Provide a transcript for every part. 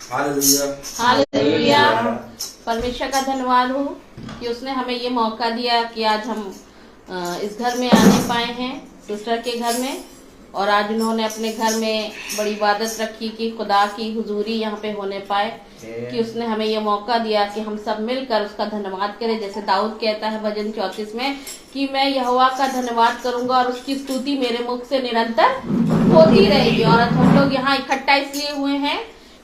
Hallelujah. Hallelujah. परमेश्वर का धन्यवाद हो कि उसने हमें ये मौका दिया कि आज हम इस घर में आने पाए हैं, सिस्टर के घर में। और आज उन्होंने अपने घर में बड़ी इबादत रखी कि खुदा की हुजूरी यहाँ पे होने पाए, कि उसने हमें ये मौका दिया कि हम सब मिलकर उसका धन्यवाद करें। जैसे दाऊद कहता है भजन 34 में कि मैं यहोवा का धन्यवाद करूंगा और उसकी स्तुति मेरे मुख से निरंतर होती रहेगी। और हम लोग यहाँ इकट्ठा इसलिए हुए हैं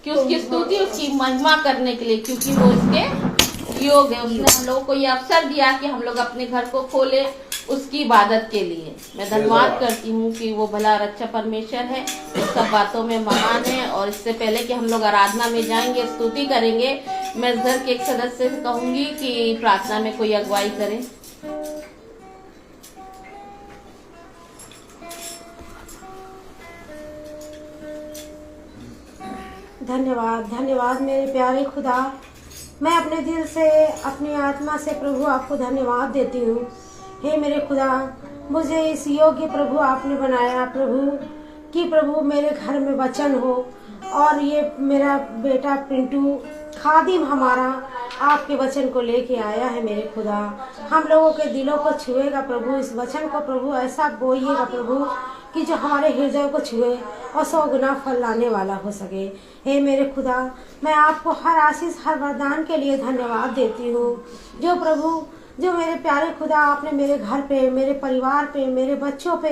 कि उसकी स्तुति, उसकी महिमा करने के लिए, क्योंकि वो इसके योग है। उसने हम लोगों को ये अवसर दिया कि हम लोग अपने घर को खोले उसकी इबादत के लिए। मैं धन्यवाद करती हूँ कि वो भला और अच्छा परमेश्वर है, सब बातों में महान है। और इससे पहले कि हम लोग आराधना में जाएंगे, स्तुति करेंगे, मैं इस घर के एक सदस्य से कहूंगी कि प्रार्थना में कोई अगुवाई करे। धन्यवाद, धन्यवाद मेरे प्यारे खुदा। मैं अपने दिल से, अपनी आत्मा से प्रभु आपको धन्यवाद देती हूँ। हे मेरे खुदा, मुझे इस योग्य प्रभु आपने बनाया प्रभु, कि प्रभु मेरे घर में वचन हो। और ये मेरा बेटा पिंटू खादिम हमारा आपके वचन को लेके आया है मेरे खुदा। हम लोगों के दिलों को छुएगा प्रभु, इस वचन को प्रभु ऐसा बोइएगा प्रभु कि जो हमारे हृदय को छुए और 100 गुना फल लाने वाला हो सके। हे मेरे खुदा, मैं आपको हर आशीष, हर वरदान के लिए धन्यवाद देती हूँ। जो प्रभु, जो मेरे प्यारे खुदा आपने मेरे घर पे, मेरे परिवार पे, मेरे बच्चों पे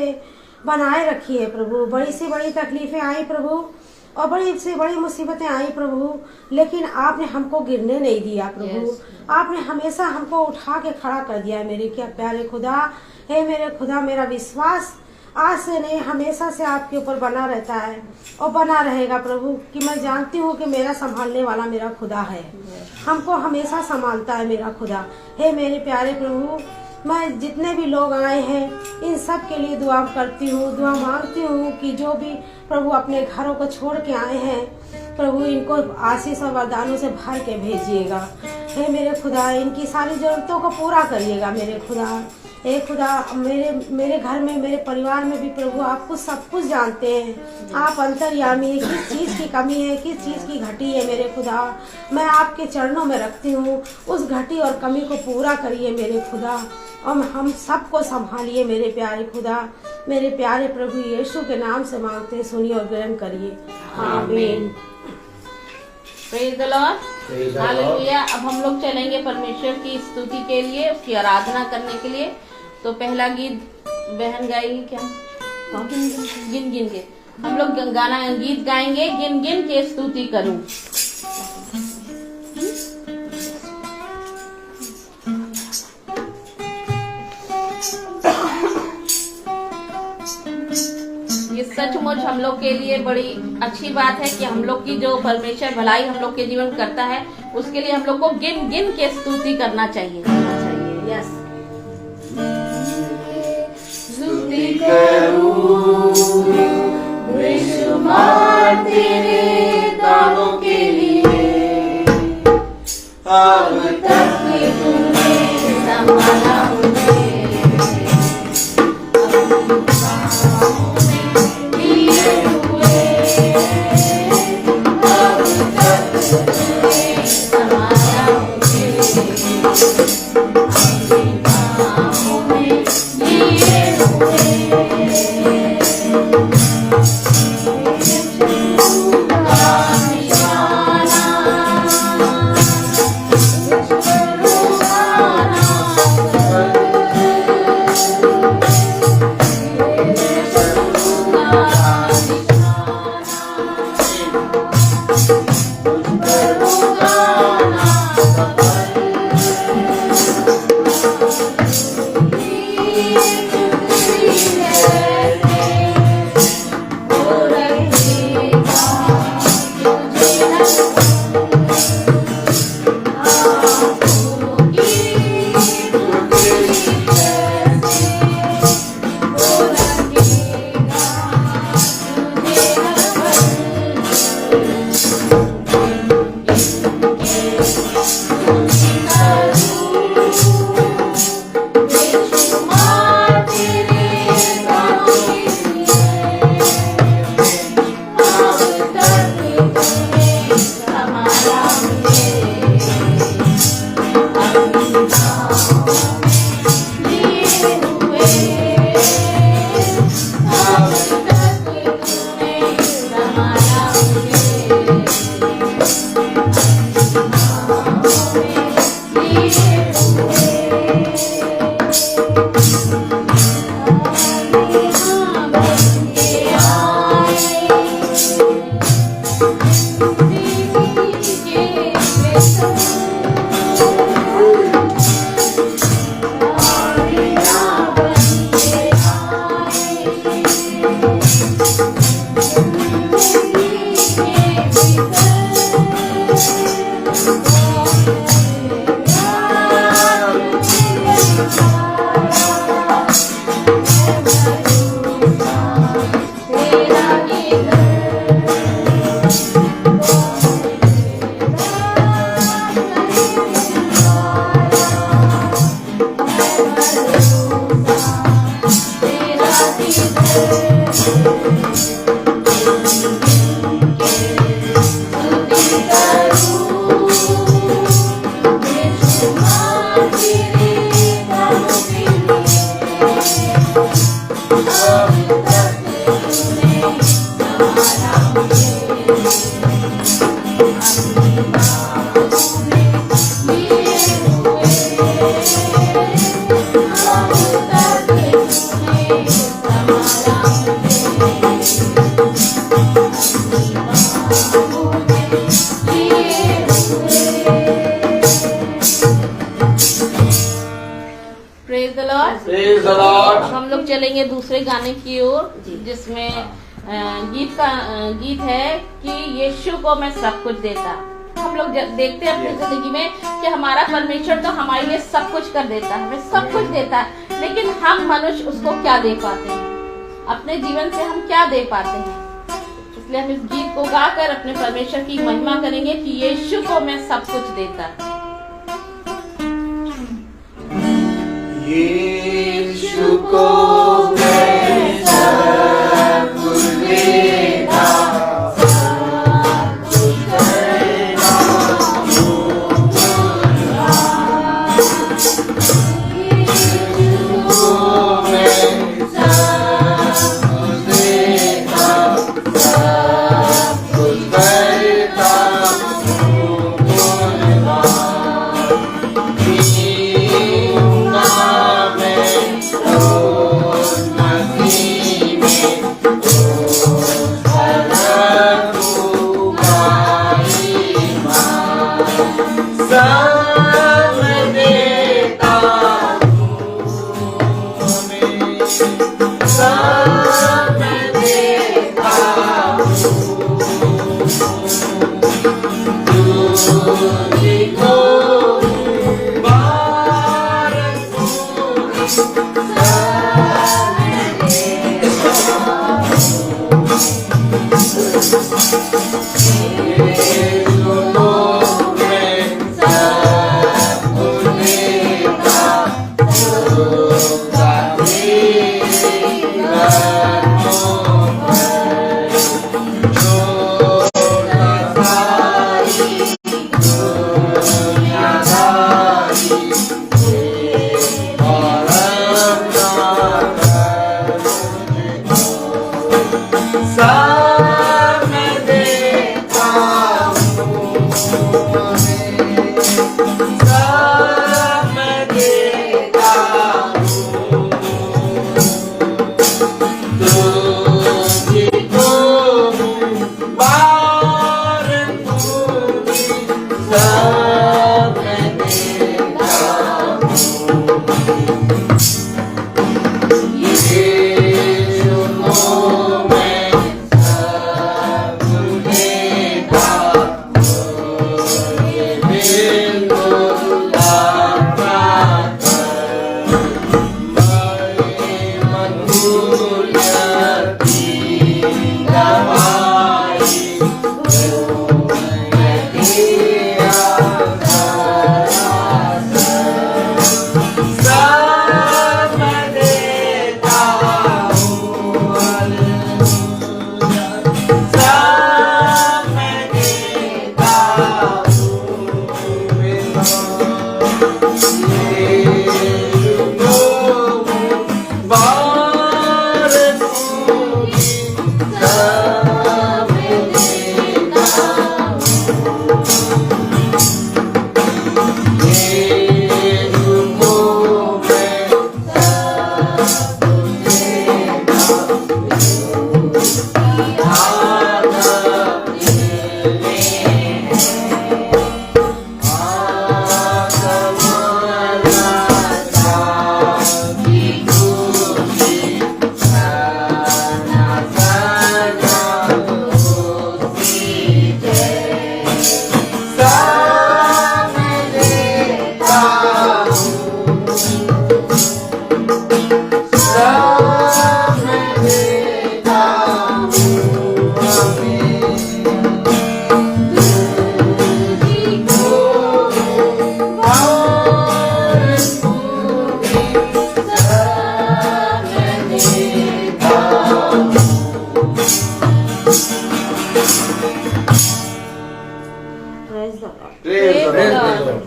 बनाए रखी है प्रभु। बड़ी से बड़ी तकलीफें आई प्रभु, और बड़ी से बड़ी मुसीबतें आई प्रभु, लेकिन आपने हमको गिरने नहीं दिया प्रभु। आपने हमेशा हमको उठा के खड़ा कर दिया मेरे क्या प्यारे खुदा। हे मेरे खुदा, मेरा विश्वास आज से नहीं, हमेशा से आपके ऊपर बना रहता है और बना रहेगा प्रभु, कि मैं जानती हूँ कि मेरा संभालने वाला मेरा खुदा है, हमको हमेशा संभालता है मेरा खुदा। हे मेरे प्यारे प्रभु, मैं जितने भी लोग आए हैं इन सब के लिए दुआ करती हूँ, दुआ मांगती हूँ कि जो भी प्रभु अपने घरों को छोड़ के आए हैं प्रभु, इनको आशीष और वरदानों से भर के भेजिएगा। हे मेरे खुदा, इनकी सारी जरूरतों को पूरा करिएगा मेरे खुदा। हे खुदा, मेरे घर में, मेरे परिवार में भी प्रभु आप कुछ सब कुछ जानते हैं। आप अंतर्यामी है, किस चीज़ की कमी है, किस चीज़ की घटी है मेरे खुदा। मैं आपके चरणों में रखती हूँ, उस घटी और कमी को पूरा करिए मेरे खुदा, और हम सबको संभालिए मेरे प्यारे खुदा। मेरे प्यारे प्रभु यीशु के नाम से मांगते हैं, सुनिए और ग्रहण करिए। आमीन। Praise the Lord. हालेलुया। अब हम लोग चलेंगे परमेश्वर की स्तुति के लिए, उसकी आराधना करने के लिए। तो पहला गीत बहन गाएगी क्या? गिन गिन के हम लोग गाना गीत गाएंगे, गिन गिन के स्तुति करूं। ये सचमुच हम लोग के लिए बड़ी अच्छी बात है कि हम लोग की जो परमेश्वर भलाई हम लोग के जीवन करता है, उसके लिए हम लोग को गिन गिन के स्तुति करना चाहिए। यस, स्तुति करूं बेशुमार तेरे दानों के लिए, अब तक तूने संभाला मुझे। Praise the Lord. Praise the Lord। हम लोग चलेंगे दूसरे गाने की ओर, जिसमें गीत है कि यीशु को मैं सब कुछ देता। हम लोग देखते हैं अपनी जिंदगी में कि हमारा परमेश्वर तो हमारे लिए सब कुछ कर देता है, हमें सब कुछ देता है, लेकिन हम मनुष्य उसको क्या दे पाते हैं, अपने जीवन से हम क्या दे पाते हैं। इसलिए हम इस गीत को गाकर अपने परमेश्वर की महिमा करेंगे कि यीशु को मैं सब कुछ देता। यीशु को मैं सब कुछ देता, सब कुछ करता हूँ पूरा। यीशु को मैं सब कुछ देता, सब कुछ करता हूँ पूरा।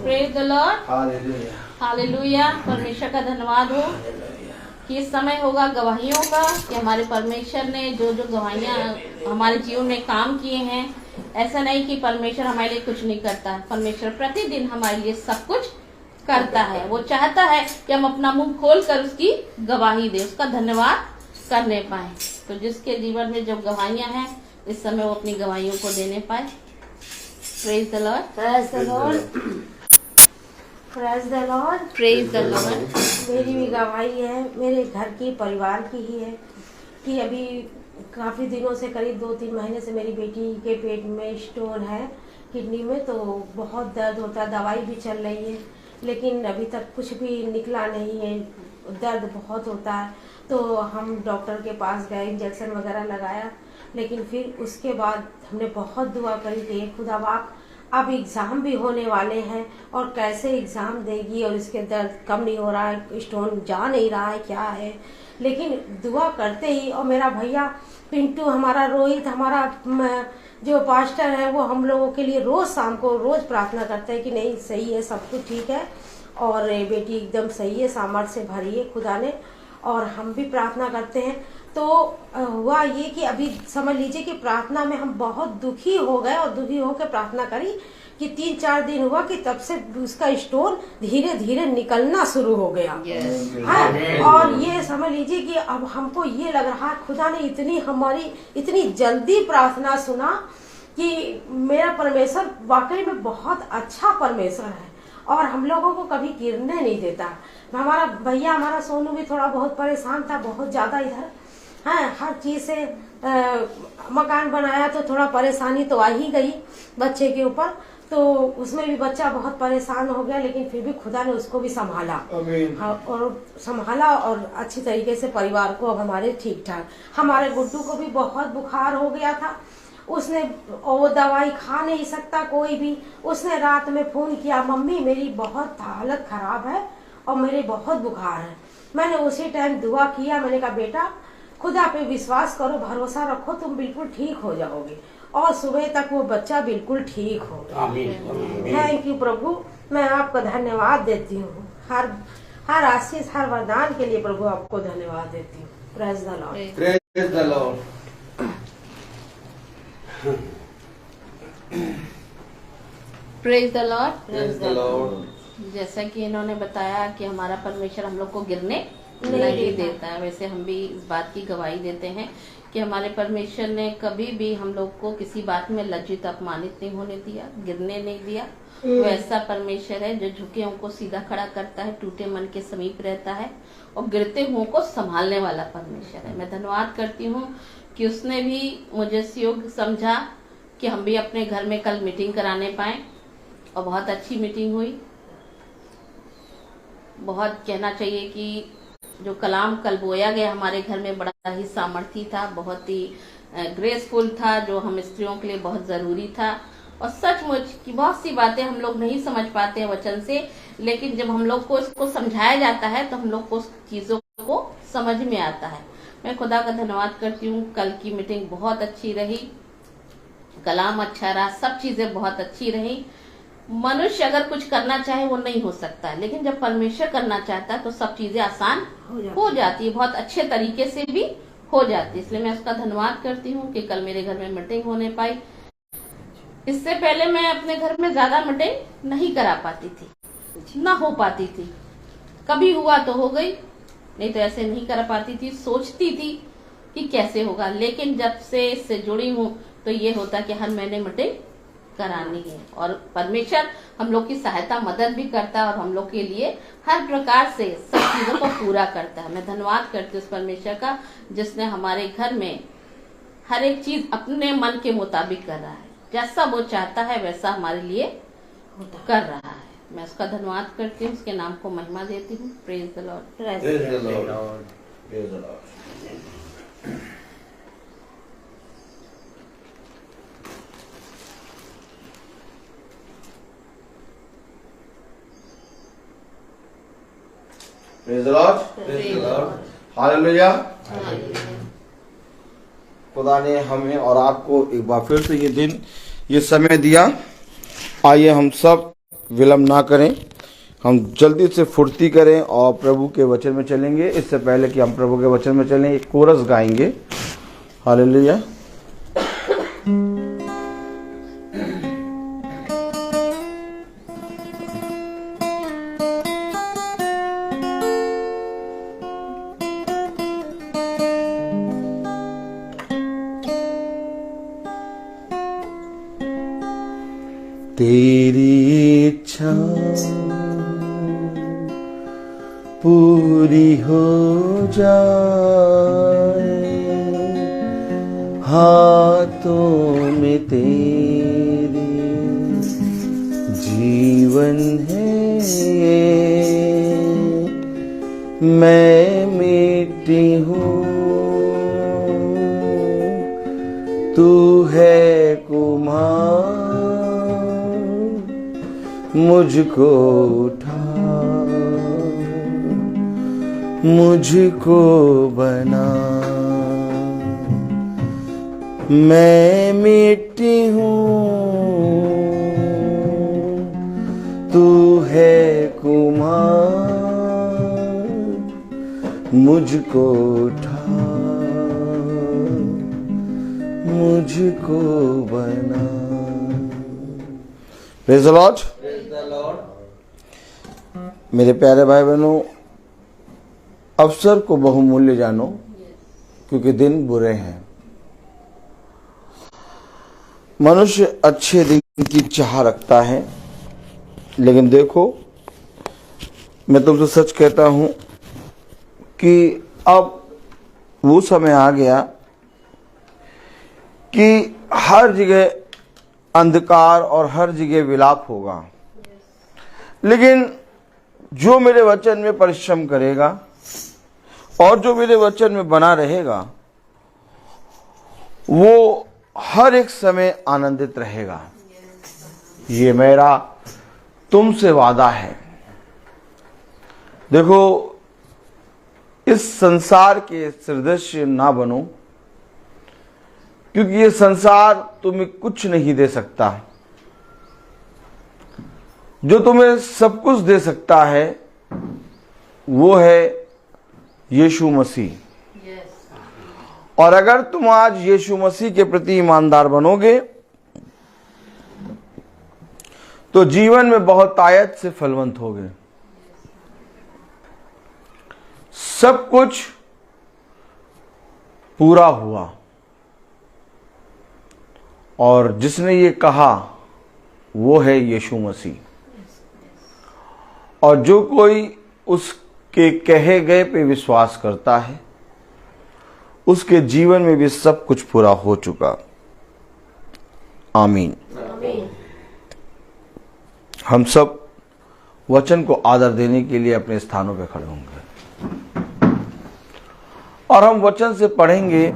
Praise the Lord. हालेलुया। परमेश्वर का धन्यवाद हो कि इस समय होगा गवाहियों का, कि हमारे परमेश्वर ने जो जो गवाहियाँ हमारे जीवन में काम किए हैं, ऐसा नहीं कि परमेश्वर हमारे लिए कुछ नहीं करता है। परमेश्वर प्रतिदिन हमारे लिए सब कुछ करता है। वो चाहता है कि हम अपना मुंह खोल कर उसकी गवाही दे, उसका धन्यवाद करने पाए। तो जिसके जीवन में जो गवाहियां हैं, इस समय वो अपनी गवाहियों को देने पाए। Praise the Lord, praise the Lord, praise the Lord, praise the Lord. मेरी भी गवाही है, मेरे घर की परिवार की ही है कि अभी काफ़ी दिनों से, करीब 2-3 महीने से मेरी बेटी के पेट में स्टोन है किडनी में, तो बहुत दर्द होता है। दवाई भी चल रही है लेकिन अभी तक कुछ भी निकला नहीं है, दर्द बहुत होता है। तो हम डॉक्टर के पास गए, इंजेक्शन वगैरह लगाया, लेकिन फिर उसके बाद हमने बहुत दुआ करी कि खुदा बाप अब एग्ज़ाम भी होने वाले हैं और कैसे एग्ज़ाम देगी, और इसके दर्द कम नहीं हो रहा है, स्टोन जा नहीं रहा है, क्या है। लेकिन दुआ करते ही, और मेरा भैया पिंटू, हमारा रोहित, हमारा जो पास्टर है, वो हम लोगों के लिए रोज शाम को रोज प्रार्थना करते हैं कि नहीं सही है, सब कुछ ठीक है और बेटी एकदम सही है, सामर्थ्य से भरी है खुदा ने, और हम भी प्रार्थना करते हैं। तो हुआ ये कि अभी समझ लीजिए कि प्रार्थना में हम बहुत दुखी हो गए, और दुखी होकर प्रार्थना करी कि 3-4 दिन हुआ कि तब से उसका स्टोन धीरे धीरे निकलना शुरू हो गया। हाँ, और ये समझ लीजिए कि अब हमको ये लग रहा है खुदा ने हमारी इतनी जल्दी प्रार्थना सुना कि मेरा परमेश्वर वाकई में बहुत अच्छा परमेश्वर है और हम लोगों को कभी गिरने नहीं देता। हमारा भैया, हमारा सोनू भी थोड़ा बहुत परेशान था, बहुत ज्यादा इधर, हाँ, हर चीज से मकान बनाया तो थोड़ा परेशानी तो आ ही गई बच्चे के ऊपर, तो उसमें भी बच्चा बहुत परेशान हो गया, लेकिन फिर भी खुदा ने उसको भी संभाला। हाँ, और संभाला और अच्छी तरीके से परिवार को अब हमारे ठीक ठाक। हमारे गुड्डू को भी बहुत बुखार हो गया था, उसने वो दवाई खा नहीं सकता कोई भी। उसने रात में फोन किया, मम्मी मेरी बहुत हालत खराब है और मेरे बहुत बुखार है। मैंने उसी टाइम दुआ किया, मैंने कहा बेटा खुदा पे विश्वास करो, भरोसा रखो, तुम बिल्कुल ठीक हो जाओगे। और सुबह तक वो बच्चा बिल्कुल ठीक हो गया। थैंक यू प्रभु, मैं आपका धन्यवाद देती हूँ। हर आशीष, हर वरदान के लिए प्रभु आपको धन्यवाद देती हूँ। Praise the Lord, praise the Lord. Praise the Lord, praise the Lord. जैसा कि इन्होंने बताया कि हमारा परमेश्वर हम लोग को गिरने नहीं देता है, वैसे हम भी इस बात की गवाही देते हैं कि हमारे परमेश्वर ने कभी भी हम लोग को किसी बात में लज्जित अपमानित नहीं होने दिया, गिरने नहीं दिया। वो ऐसा परमेश्वर है जो झुके को सीधा खड़ा करता है, टूटे मन के समीप रहता है और गिरते हुओं को संभालने वाला परमेश्वर है। मैं धन्यवाद करती हूँ कि उसने भी मुझे योग्य समझा कि हम भी अपने घर में कल मीटिंग कराने पाए, और बहुत अच्छी मीटिंग हुई। बहुत कहना चाहिए कि जो कलाम कल बोया गया हमारे घर में बड़ा ही सामर्थी था, बहुत ही ग्रेसफुल था, जो हम स्त्रियों के लिए बहुत जरूरी था। और सचमुच की बहुत सी बातें हम लोग नहीं समझ पाते हैं वचन से, लेकिन जब हम लोग को इसको समझाया जाता है तो हम लोग को उस चीजों को समझ में आता है। मैं खुदा का धन्यवाद करती हूँ, कल की मीटिंग बहुत अच्छी रही, कलाम अच्छा रहा, सब चीजें बहुत अच्छी रही। मनुष्य अगर कुछ करना चाहे वो नहीं हो सकता है, लेकिन जब परमेश्वर करना चाहता है तो सब चीजें आसान हो जाती है, बहुत अच्छे तरीके से भी हो जाती है। इसलिए मैं उसका धन्यवाद करती हूँ कि कल मेरे घर में मीटिंग होने पाई। इससे पहले मैं अपने घर में ज्यादा मीटिंग नहीं करा पाती थी, ना हो पाती थी, कभी हुआ तो हो गई, नहीं तो ऐसे नहीं कर पाती थी। सोचती थी कि कैसे होगा, लेकिन जब से इससे जुड़ी हूँ तो ये होता कि हर महीने मीटिंग करानी है, और परमेश्वर हम लोग की सहायता मदद भी करता है और हम लोग के लिए हर प्रकार से सब चीजों को पूरा करता है। मैं धन्यवाद करती हूँ उस परमेश्वर का जिसने हमारे घर में हर एक चीज अपने मन के मुताबिक कर रहा है, जैसा वो चाहता है वैसा हमारे लिए कर रहा है। मैं उसका धन्यवाद करती हूँ, उसके नाम को महिमा देती हूँ। Praise the Lord, praise the Lord, praise the Lord. Praise the Lord, praise the Lord, hallelujah. खुदा ने हमें और आपको एक बार फिर से ये दिन, ये समय दिया। आइए हम सब विलंब ना करें, हम जल्दी से फुर्ती करें और प्रभु के वचन में चलेंगे। इससे पहले कि हम प्रभु के वचन में चलें, एक कोरस गाएंगे। हालेलुया। तेरी इच्छा पूरी हो जाए, हाथों में तेरे जीवन है ये, मैं मिट्टी हूँ तू है कुम्हार, मुझको उठा मुझको बना, मैं मिट्टी हूँ तू है कुम्हार, मुझको उठा मुझको बना। Praise the Lord. मेरे प्यारे भाई बहनों, अवसर को बहुमूल्य जानो, क्योंकि दिन बुरे हैं। मनुष्य अच्छे दिन की चाह रखता है, लेकिन देखो, मैं तुमसे सच कहता हूं कि अब वो समय आ गया कि हर जगह अंधकार और हर जगह विलाप होगा, लेकिन जो मेरे वचन में परिश्रम करेगा और जो मेरे वचन में बना रहेगा, वो हर एक समय आनंदित रहेगा। ये मेरा तुमसे वादा है। देखो, इस संसार के सदृश ना बनो, क्योंकि ये संसार तुम्हें कुछ नहीं दे सकता। जो तुम्हें सब कुछ दे सकता है वो है यीशु मसीह। और अगर तुम आज यीशु मसीह के प्रति ईमानदार बनोगे तो जीवन में बहुत आयत से फलवंत होगे। सब कुछ पूरा हुआ, और जिसने ये कहा वो है यीशु मसीह। और जो कोई उसके कहे गए पे विश्वास करता है, उसके जीवन में भी सब कुछ पूरा हो चुका। आमीन। हम सब वचन को आदर देने के लिए अपने स्थानों पर खड़े होंगे और हम वचन से पढ़ेंगे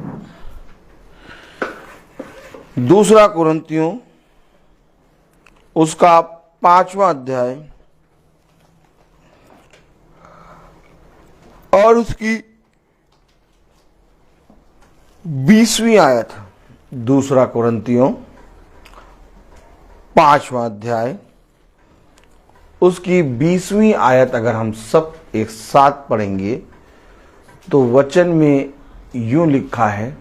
2 कुरिन्थियों उसका 5वां अध्याय और उसकी 20वीं आयत। 2 कुरिन्थियों 5वां अध्याय उसकी 20वीं आयत अगर हम सब एक साथ पढ़ेंगे तो वचन में यूं लिखा है,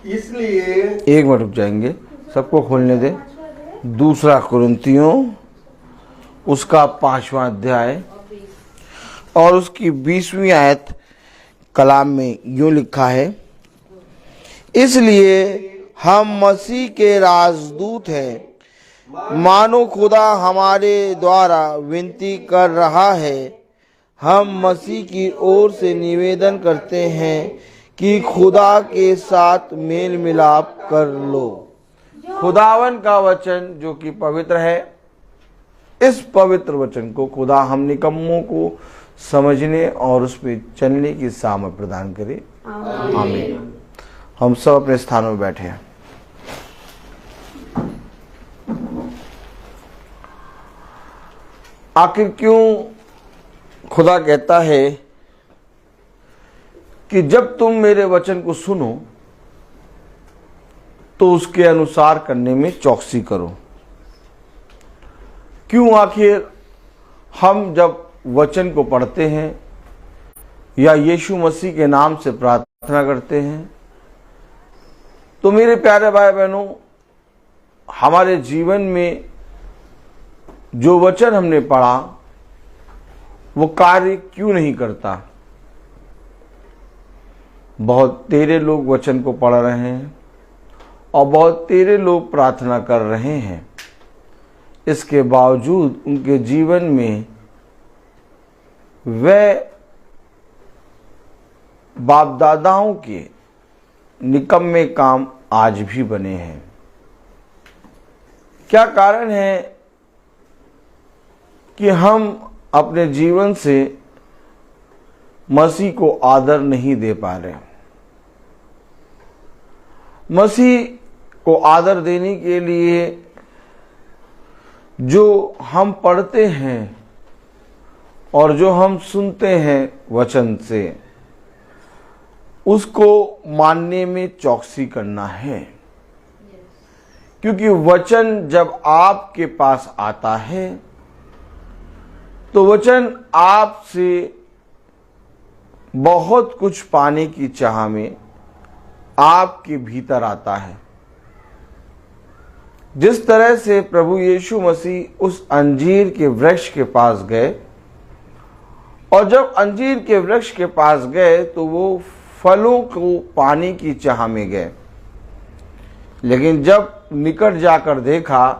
इसलिए एक मिनट रुक जाएंगे, सबको खोलने दे। 2 कुरिन्थियों उसका 5वां अध्याय और उसकी 20वीं आयत कलाम में यूं लिखा है, इसलिए हम मसीह के राजदूत हैं, मानो खुदा हमारे द्वारा विनती कर रहा है। हम मसीह की ओर से निवेदन करते हैं कि खुदा के साथ मेल मिलाप कर लो। खुदावन का वचन जो कि पवित्र है, इस पवित्र वचन को खुदा हम निकम्मों को समझने और उस पर चलने की सामर्थ प्रदान करे। आमीन। हम सब अपने स्थानों में बैठे हैं। आखिर क्यों खुदा कहता है कि जब तुम मेरे वचन को सुनो तो उसके अनुसार करने में चौकसी करो? क्यों आखिर हम जब वचन को पढ़ते हैं या यीशु मसीह के नाम से प्रार्थना करते हैं तो मेरे प्यारे भाई बहनों, हमारे जीवन में जो वचन हमने पढ़ा वो कार्य क्यों नहीं करता? बहुत तेरे लोग वचन को पढ़ रहे हैं और बहुत तेरे लोग प्रार्थना कर रहे हैं, इसके बावजूद उनके जीवन में वह बाप दादाओं के निकम्मे काम आज भी बने हैं। क्या कारण है कि हम अपने जीवन से मसीह को आदर नहीं दे पा रहे? मसीह को आदर देने के लिए जो हम पढ़ते हैं और जो हम सुनते हैं वचन से, उसको मानने में चौकसी करना है। क्योंकि वचन जब आपके पास आता है तो वचन आपसे बहुत कुछ पाने की चाह में आपके भीतर आता है। जिस तरह से प्रभु यीशु मसीह उस अंजीर के वृक्ष के पास गए, और जब अंजीर के वृक्ष के पास गए तो वो फलों को पाने की चाह में गए, लेकिन जब निकट जाकर देखा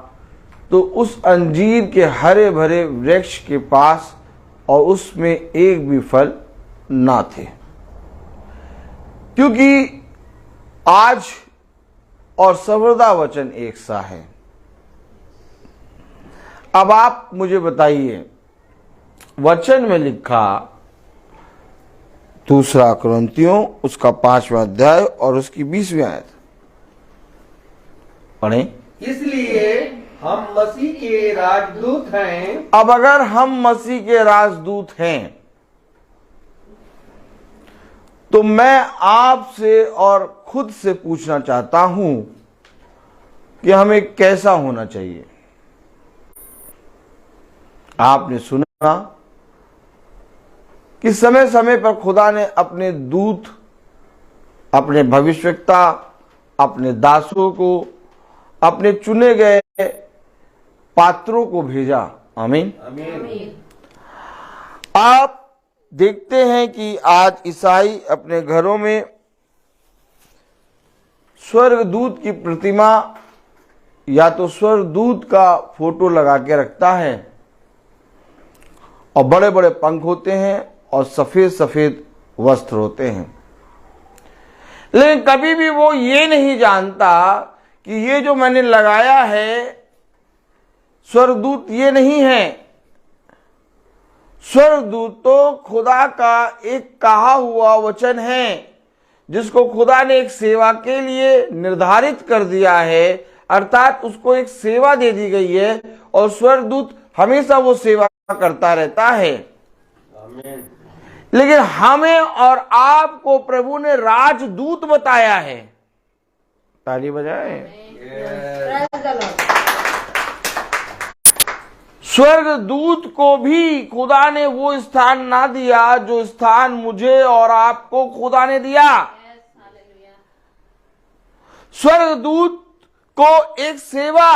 तो उस अंजीर के हरे भरे वृक्ष के पास और उसमें एक भी फल ना थे। क्योंकि आज और सर्वदा वचन एक सा है। अब आप मुझे बताइए, वचन में लिखा 2 कुरिन्थियों उसका 5वां अध्याय और उसकी 20वीं आयत पढ़ें। इसलिए हम मसीह के राजदूत हैं। अब अगर हम मसीह के राजदूत हैं तो मैं आपसे और खुद से पूछना चाहता हूं कि हमें कैसा होना चाहिए। आपने सुना कि समय समय पर खुदा ने अपने दूत, अपने भविष्यवक्ता, अपने दासों को, अपने चुने गए पात्रों को भेजा। आमीन। आप देखते हैं कि आज ईसाई अपने घरों में स्वर्गदूत की प्रतिमा या तो स्वर्गदूत का फोटो लगा के रखता है, और बड़े बड़े पंख होते हैं और सफेद सफेद वस्त्र होते हैं। लेकिन कभी भी वो ये नहीं जानता कि ये जो मैंने लगाया है स्वर्गदूत ये नहीं है। स्वर्गदूत तो खुदा का एक कहा हुआ वचन है, जिसको खुदा ने एक सेवा के लिए निर्धारित कर दिया है, अर्थात उसको एक सेवा दे दी गई है, और स्वर्गदूत हमेशा वो सेवा करता रहता है। आमीन। लेकिन हमें और आपको प्रभु ने राजदूत बताया है। ताली बजाएं। स्वर्गदूत को भी खुदा ने वो स्थान ना दिया जो स्थान मुझे और आपको खुदा ने दिया। स्वर्गदूत को एक सेवा,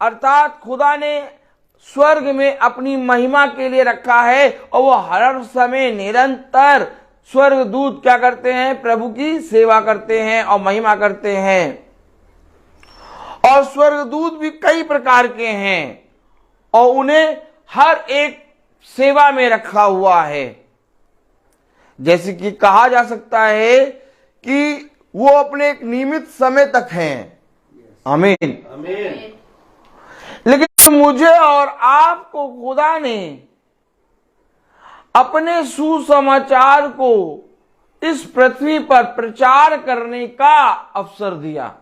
अर्थात खुदा ने स्वर्ग में अपनी महिमा के लिए रखा है, और वो हर समय निरंतर स्वर्गदूत क्या करते हैं? प्रभु की सेवा करते हैं और महिमा करते हैं। और स्वर्गदूत भी कई प्रकार के हैं और उन्हें हर एक सेवा में रखा हुआ है। जैसे कि कहा जा सकता है कि वो अपने एक नियमित समय तक हैं। आमीन। आमीन। लेकिन मुझे और आपको खुदा ने अपने सुसमाचार को इस पृथ्वी पर प्रचार करने का अवसर दिया।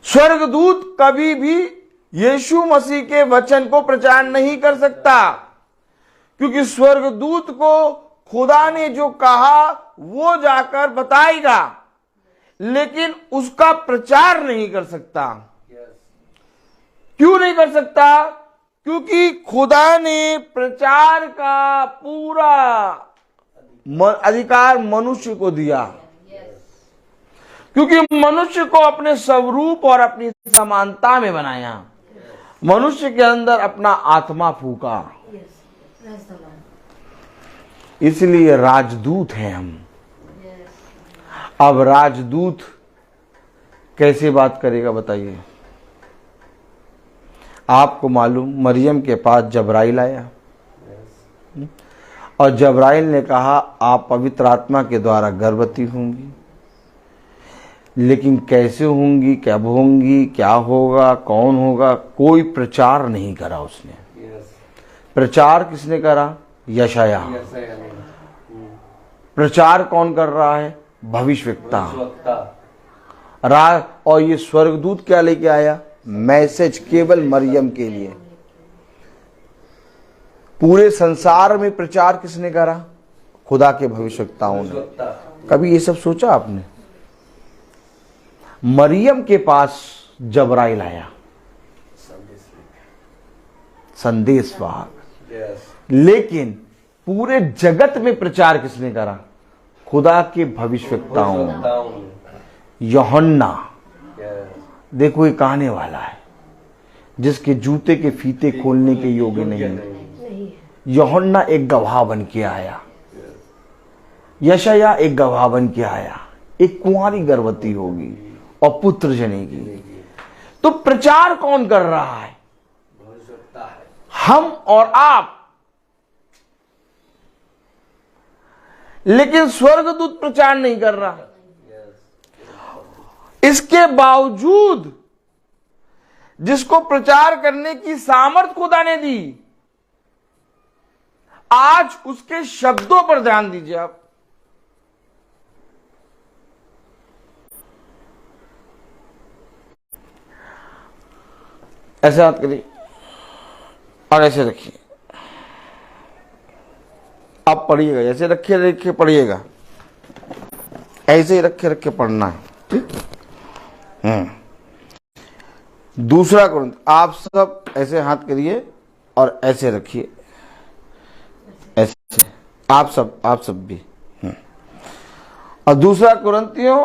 स्वर्गदूत कभी भी यीशु मसीह के वचन को प्रचार नहीं कर सकता, क्योंकि स्वर्गदूत को खुदा ने जो कहा वो जाकर बताएगा, लेकिन उसका प्रचार नहीं कर सकता। क्यों नहीं कर सकता? क्योंकि खुदा ने प्रचार का पूरा अधिकार मनुष्य को दिया, क्योंकि मनुष्य को अपने स्वरूप और अपनी समानता में बनाया, मनुष्य के अंदर अपना आत्मा फूका। इसलिए राजदूत हैं हम। अब राजदूत कैसे बात करेगा बताइए? आपको मालूम, मरियम के पास जबराइल आया और जबराइल ने कहा आप पवित्र आत्मा के द्वारा गर्भवती होंगी, लेकिन कैसे होंगी, कब होंगी, क्या होगा, कौन होगा, कोई प्रचार नहीं करा उसने। प्रचार किसने करा? यशाया। प्रचार कौन कर रहा है? भविष्यवक्ता। और ये स्वर्गदूत क्या लेके आया? मैसेज केवल मरियम के लिए। पूरे संसार में प्रचार किसने करा? खुदा के भविष्यवक्ताओं ने। कभी ये सब सोचा आपने? मरियम के पास जबराइल आया, संदेशवाहक, लेकिन पूरे जगत में प्रचार किसने करा? खुदा के भविष्यवक्ताओं ने। यूहन्ना, देखो एक आने वाला है जिसके जूते के फीते खोलने के योग्य नहीं। यूहन्ना एक गवाह बन के आया, यशाया एक गवाह बन के आया, एक कुंवारी गर्भवती होगी और पुत्र जनेगी। तो प्रचार कौन कर रहा है? हम और आप। लेकिन स्वर्गदूत प्रचार नहीं कर रहा। इसके बावजूद जिसको प्रचार करने की सामर्थ खुदा ने दी, आज उसके शब्दों पर ध्यान दीजिए आप। ऐसे हाथ करिए और ऐसे रखिए। आप पढ़िएगा, ऐसे रखे रखे पढ़िएगा, ऐसे ही रखे रखे पढ़ना है, ठीक? दूसरा कुरिन्थ, आप सब ऐसे हाथ करिए और ऐसे रखिए, ऐसे आप सब भी। और दूसरा कुरिन्थियों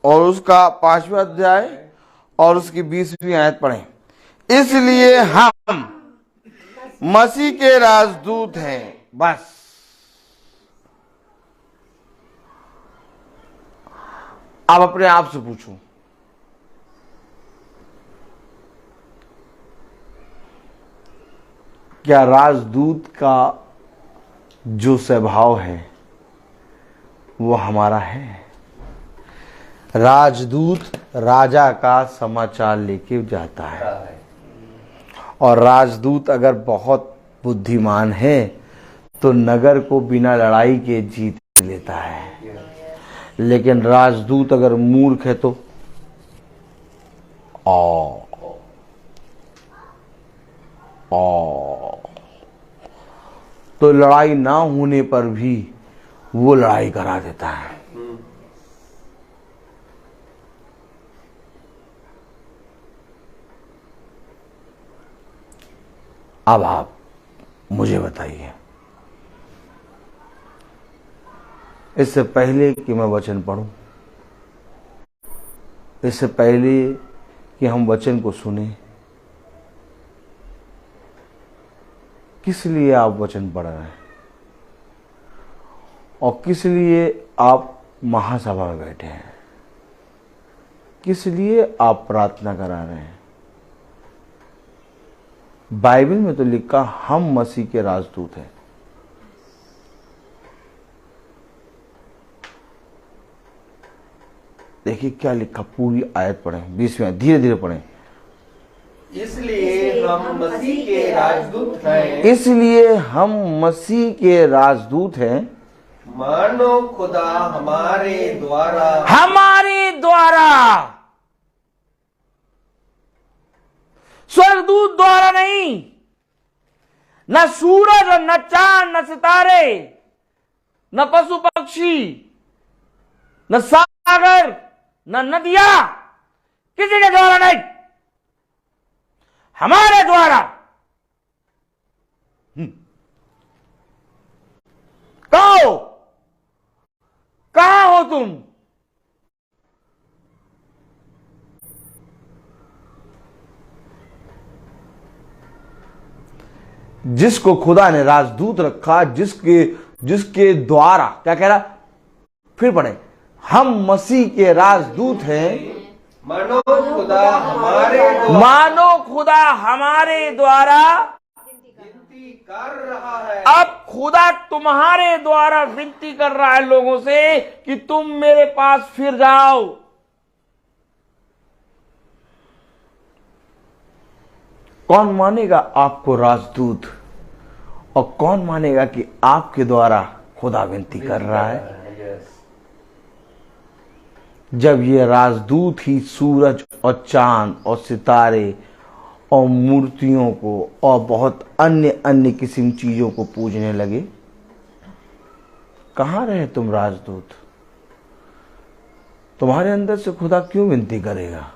और उसका 5वां अध्याय और उसकी 20वीं आयत पढ़ें। इसलिए हम मसीह के राजदूत हैं। बस आप अपने आप से पूछो, क्या राजदूत का जो स्वभाव है वो हमारा है? राजदूत राजा का समाचार लेके जाता है, और राजदूत अगर बहुत बुद्धिमान है तो नगर को बिना लड़ाई के जीत लेता है। लेकिन राजदूत अगर मूर्ख है तो तो लड़ाई ना होने पर भी वो लड़ाई करा देता है। अब आप मुझे बताइए, इससे पहले कि मैं वचन पढ़ूं, इससे पहले कि हम वचन को सुने, किस लिए आप वचन पढ़ रहे हैं और किस लिए आप महासभा में बैठे हैं? किस लिए आप प्रार्थना करा रहे हैं? बाइबल में तो लिखा हम मसीह के राजदूत हैं। देखिए क्या लिखा, पूरी आयत पढ़ें, 20वें, धीरे धीरे पढ़ें। इसलिए हम मसीह के राजदूत हैं। इसलिए हम मसीह के राजदूत हैं, मानो खुदा हमारे द्वारा, स्वर्गदूत द्वारा नहीं, न सूरज न चांद न सितारे न पशु पक्षी न सागर न नदियां, किसी के द्वारा नहीं, हमारे द्वारा। कहां हो तुम? जिसको खुदा ने राजदूत रखा, जिसके द्वारा, क्या कह रहा, फिर पढ़े, हम मसीह के राजदूत हैं, मानो खुदा हमारे द्वारा मानो खुदा हमारे द्वारा विनती कर रहा है। अब खुदा तुम्हारे द्वारा विनती कर रहा है लोगों से कि तुम मेरे पास फिर जाओ। कौन मानेगा आपको राजदूत, और कौन मानेगा कि आपके द्वारा खुदा विनती कर रहा है? जब ये राजदूत ही सूरज और चांद और सितारे और मूर्तियों को और बहुत अन्य अन्य किस्म चीजों को पूजने लगे, कहां रहे तुम राजदूत? तुम्हारे अंदर से खुदा क्यों विनती करेगा?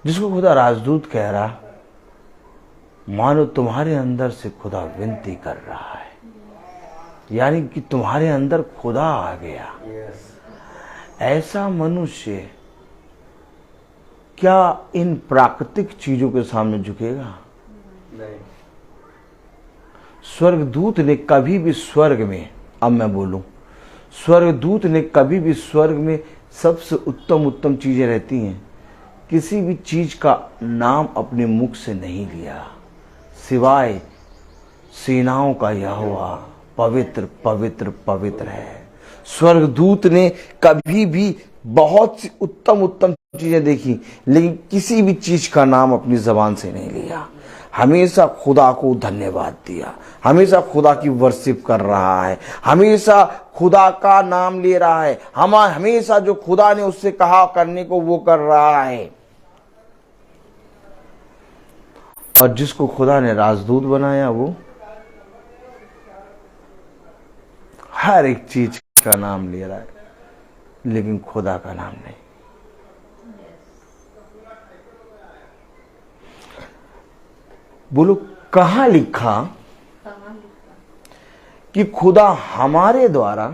जिसको खुदा राजदूत कह रहा, मानो तुम्हारे अंदर से खुदा विनती कर रहा है, यानी कि तुम्हारे अंदर खुदा आ गया। ऐसा मनुष्य क्या इन प्राकृतिक चीजों के सामने झुकेगा? नहीं। स्वर्गदूत ने कभी भी स्वर्ग में, अब मैं बोलूं, स्वर्गदूत ने कभी भी स्वर्ग में सबसे उत्तम उत्तम चीजें रहती हैं, किसी भी चीज का नाम अपने मुख से नहीं लिया, सिवाय सेनाओं का यहोवा पवित्र पवित्र पवित्र है। स्वर्गदूत ने कभी भी बहुत सी उत्तम उत्तम चीजें देखी, लेकिन किसी भी चीज का नाम अपनी जबान से नहीं लिया। हमेशा खुदा को धन्यवाद दिया, हमेशा खुदा की वर्शिप कर रहा है, हमेशा खुदा का नाम ले रहा है, हमेशा जो खुदा ने उससे कहा करने को वो कर रहा है। और जिसको खुदा ने राजदूत बनाया, वो हर एक चीज का नाम ले रहा है, लेकिन खुदा का नाम नहीं। बोलो, कहां लिखा कि खुदा हमारे द्वारा,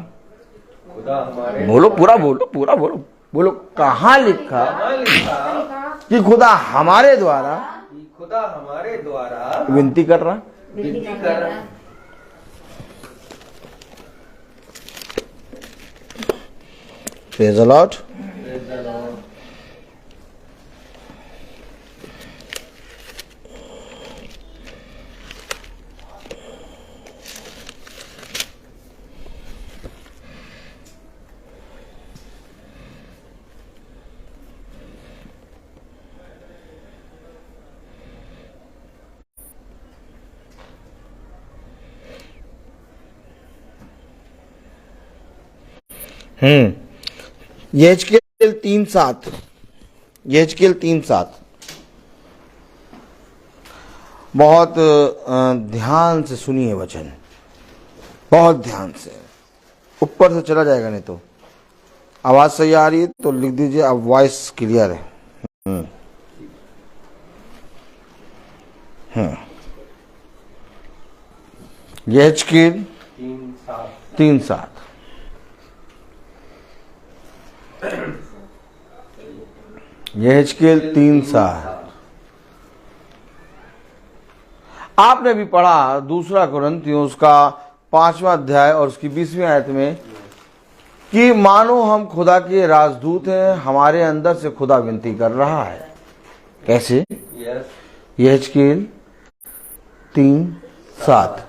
खुदा हमारे बोलो पूरा बोलो, पूरा बोलो, बोलो कहां लिखा कि खुदा हमारे द्वारा कि खुदा हमारे द्वारा विनती कर रहा? विनती कर रहा है। Praise the Lord. यहेजकेल 3:7, यहेजकेल 3:7 बहुत ध्यान से सुनिए वचन, बहुत ध्यान से। ऊपर से चला जाएगा, नहीं तो आवाज सही आ रही है तो लिख दीजिए, अब वॉइस क्लियर है। यहेजकेल 3:7 यहेजकेल 3:7 आपने भी पढ़ा 2 कुरिन्थियों उसका 5वां अध्याय और उसकी 20वीं आयत में कि मानो हम खुदा के राजदूत हैं, हमारे अंदर से खुदा विनती कर रहा है। कैसे? यहेजकेल 3:7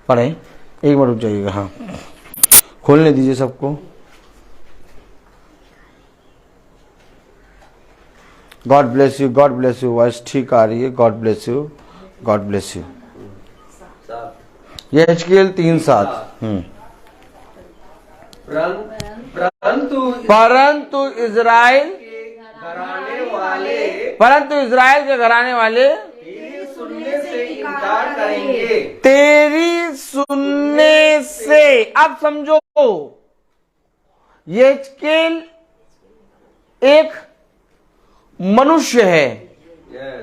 पढ़ें, एक बार रुक जाइएगा। हाँ, खोलने दीजिए सबको। God bless you, God bless you. Voice ठीक आ रही है। God bless you, God bless you. यहेजकेल 3:7 परंतु इज़राइल के घराने वाले सुनने से इनकार करेंगे। तेरी सुनने से। अब समझो, यहेजकेल एक मनुष्य है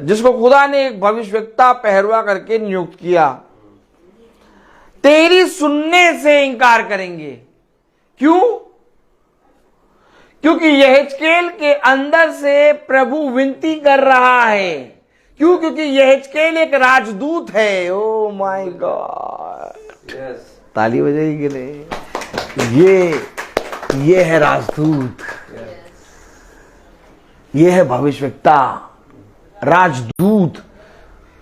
जिसको खुदा ने एक भविष्यवक्ता पहरुआ करके नियुक्त किया तेरी सुनने से इंकार करेंगे। क्यों? क्योंकि यहेजकेल के अंदर से प्रभु विनती कर रहा है। क्यों? क्योंकि यहेजकेल एक राजदूत है। ओ माय गॉड, ताली बजाएगी के लिए। ये है राजदूत, ये है भविष्यवक्ता, राजदूत,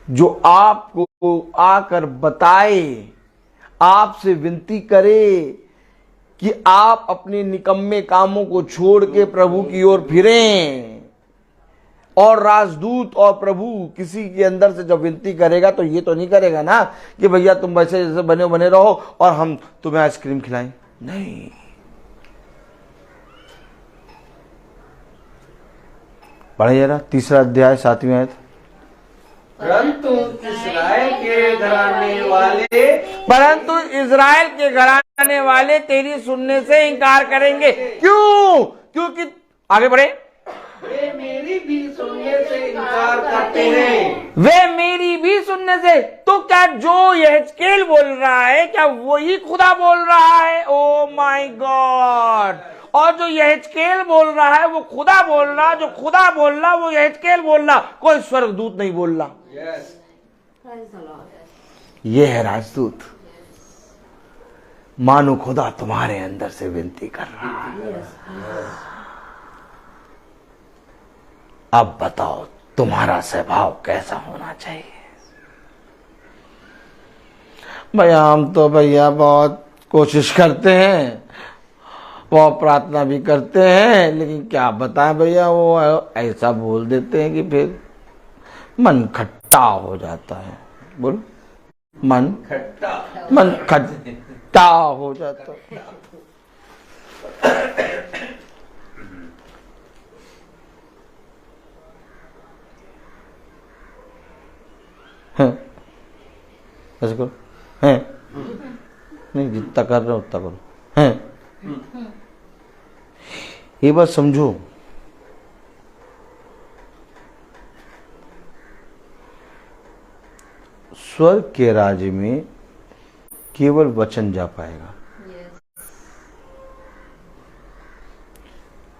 जो आपको आकर बताए, आपसे विनती करे कि आप अपने निकम्मे कामों को छोड़ के प्रभु की ओर फिरें। और राजदूत और प्रभु किसी के अंदर से जब विनती करेगा तो ये तो नहीं करेगा ना कि भैया तुम वैसे जैसे बने रहो और हम तुम्हें आइसक्रीम खिलाएं। नहीं, पढ़े जरा 3 अध्याय 7वीं आयत। परंतु इस्राएल के घराने वाले तेरी सुनने से इंकार करेंगे। क्यों? क्योंकि आगे बढ़े, वे मेरी भी सुनने से इंकार करते हैं। वे मेरी भी सुनने से। तो क्या जो यहेजकेल बोल रहा है क्या वही खुदा बोल रहा है? Oh my God. और जो यहेजकेल बोल रहा है वो खुदा बोल रहा, जो खुदा बोल रहा वो यहेजकेल बोल रहा, कोई स्वर्गदूत नहीं बोल रहा। ये है राजदूत। मानो खुदा तुम्हारे अंदर से विनती कर रहा है। अब बताओ तुम्हारा स्वभाव कैसा होना चाहिए? भैया हम तो भैया बहुत कोशिश करते हैं, बहुत प्रार्थना भी करते हैं, लेकिन क्या बताएं भैया, वो ऐसा बोल देते हैं कि फिर मन खट्टा हो जाता है। बोलो, मन खट्टा हो जाता है। ऐसे करो, हैं नहीं, जितना कर रहे हो उतना करो, हैं। ये बात समझो, स्वर्ग के राज्य में केवल वचन जा पाएगा।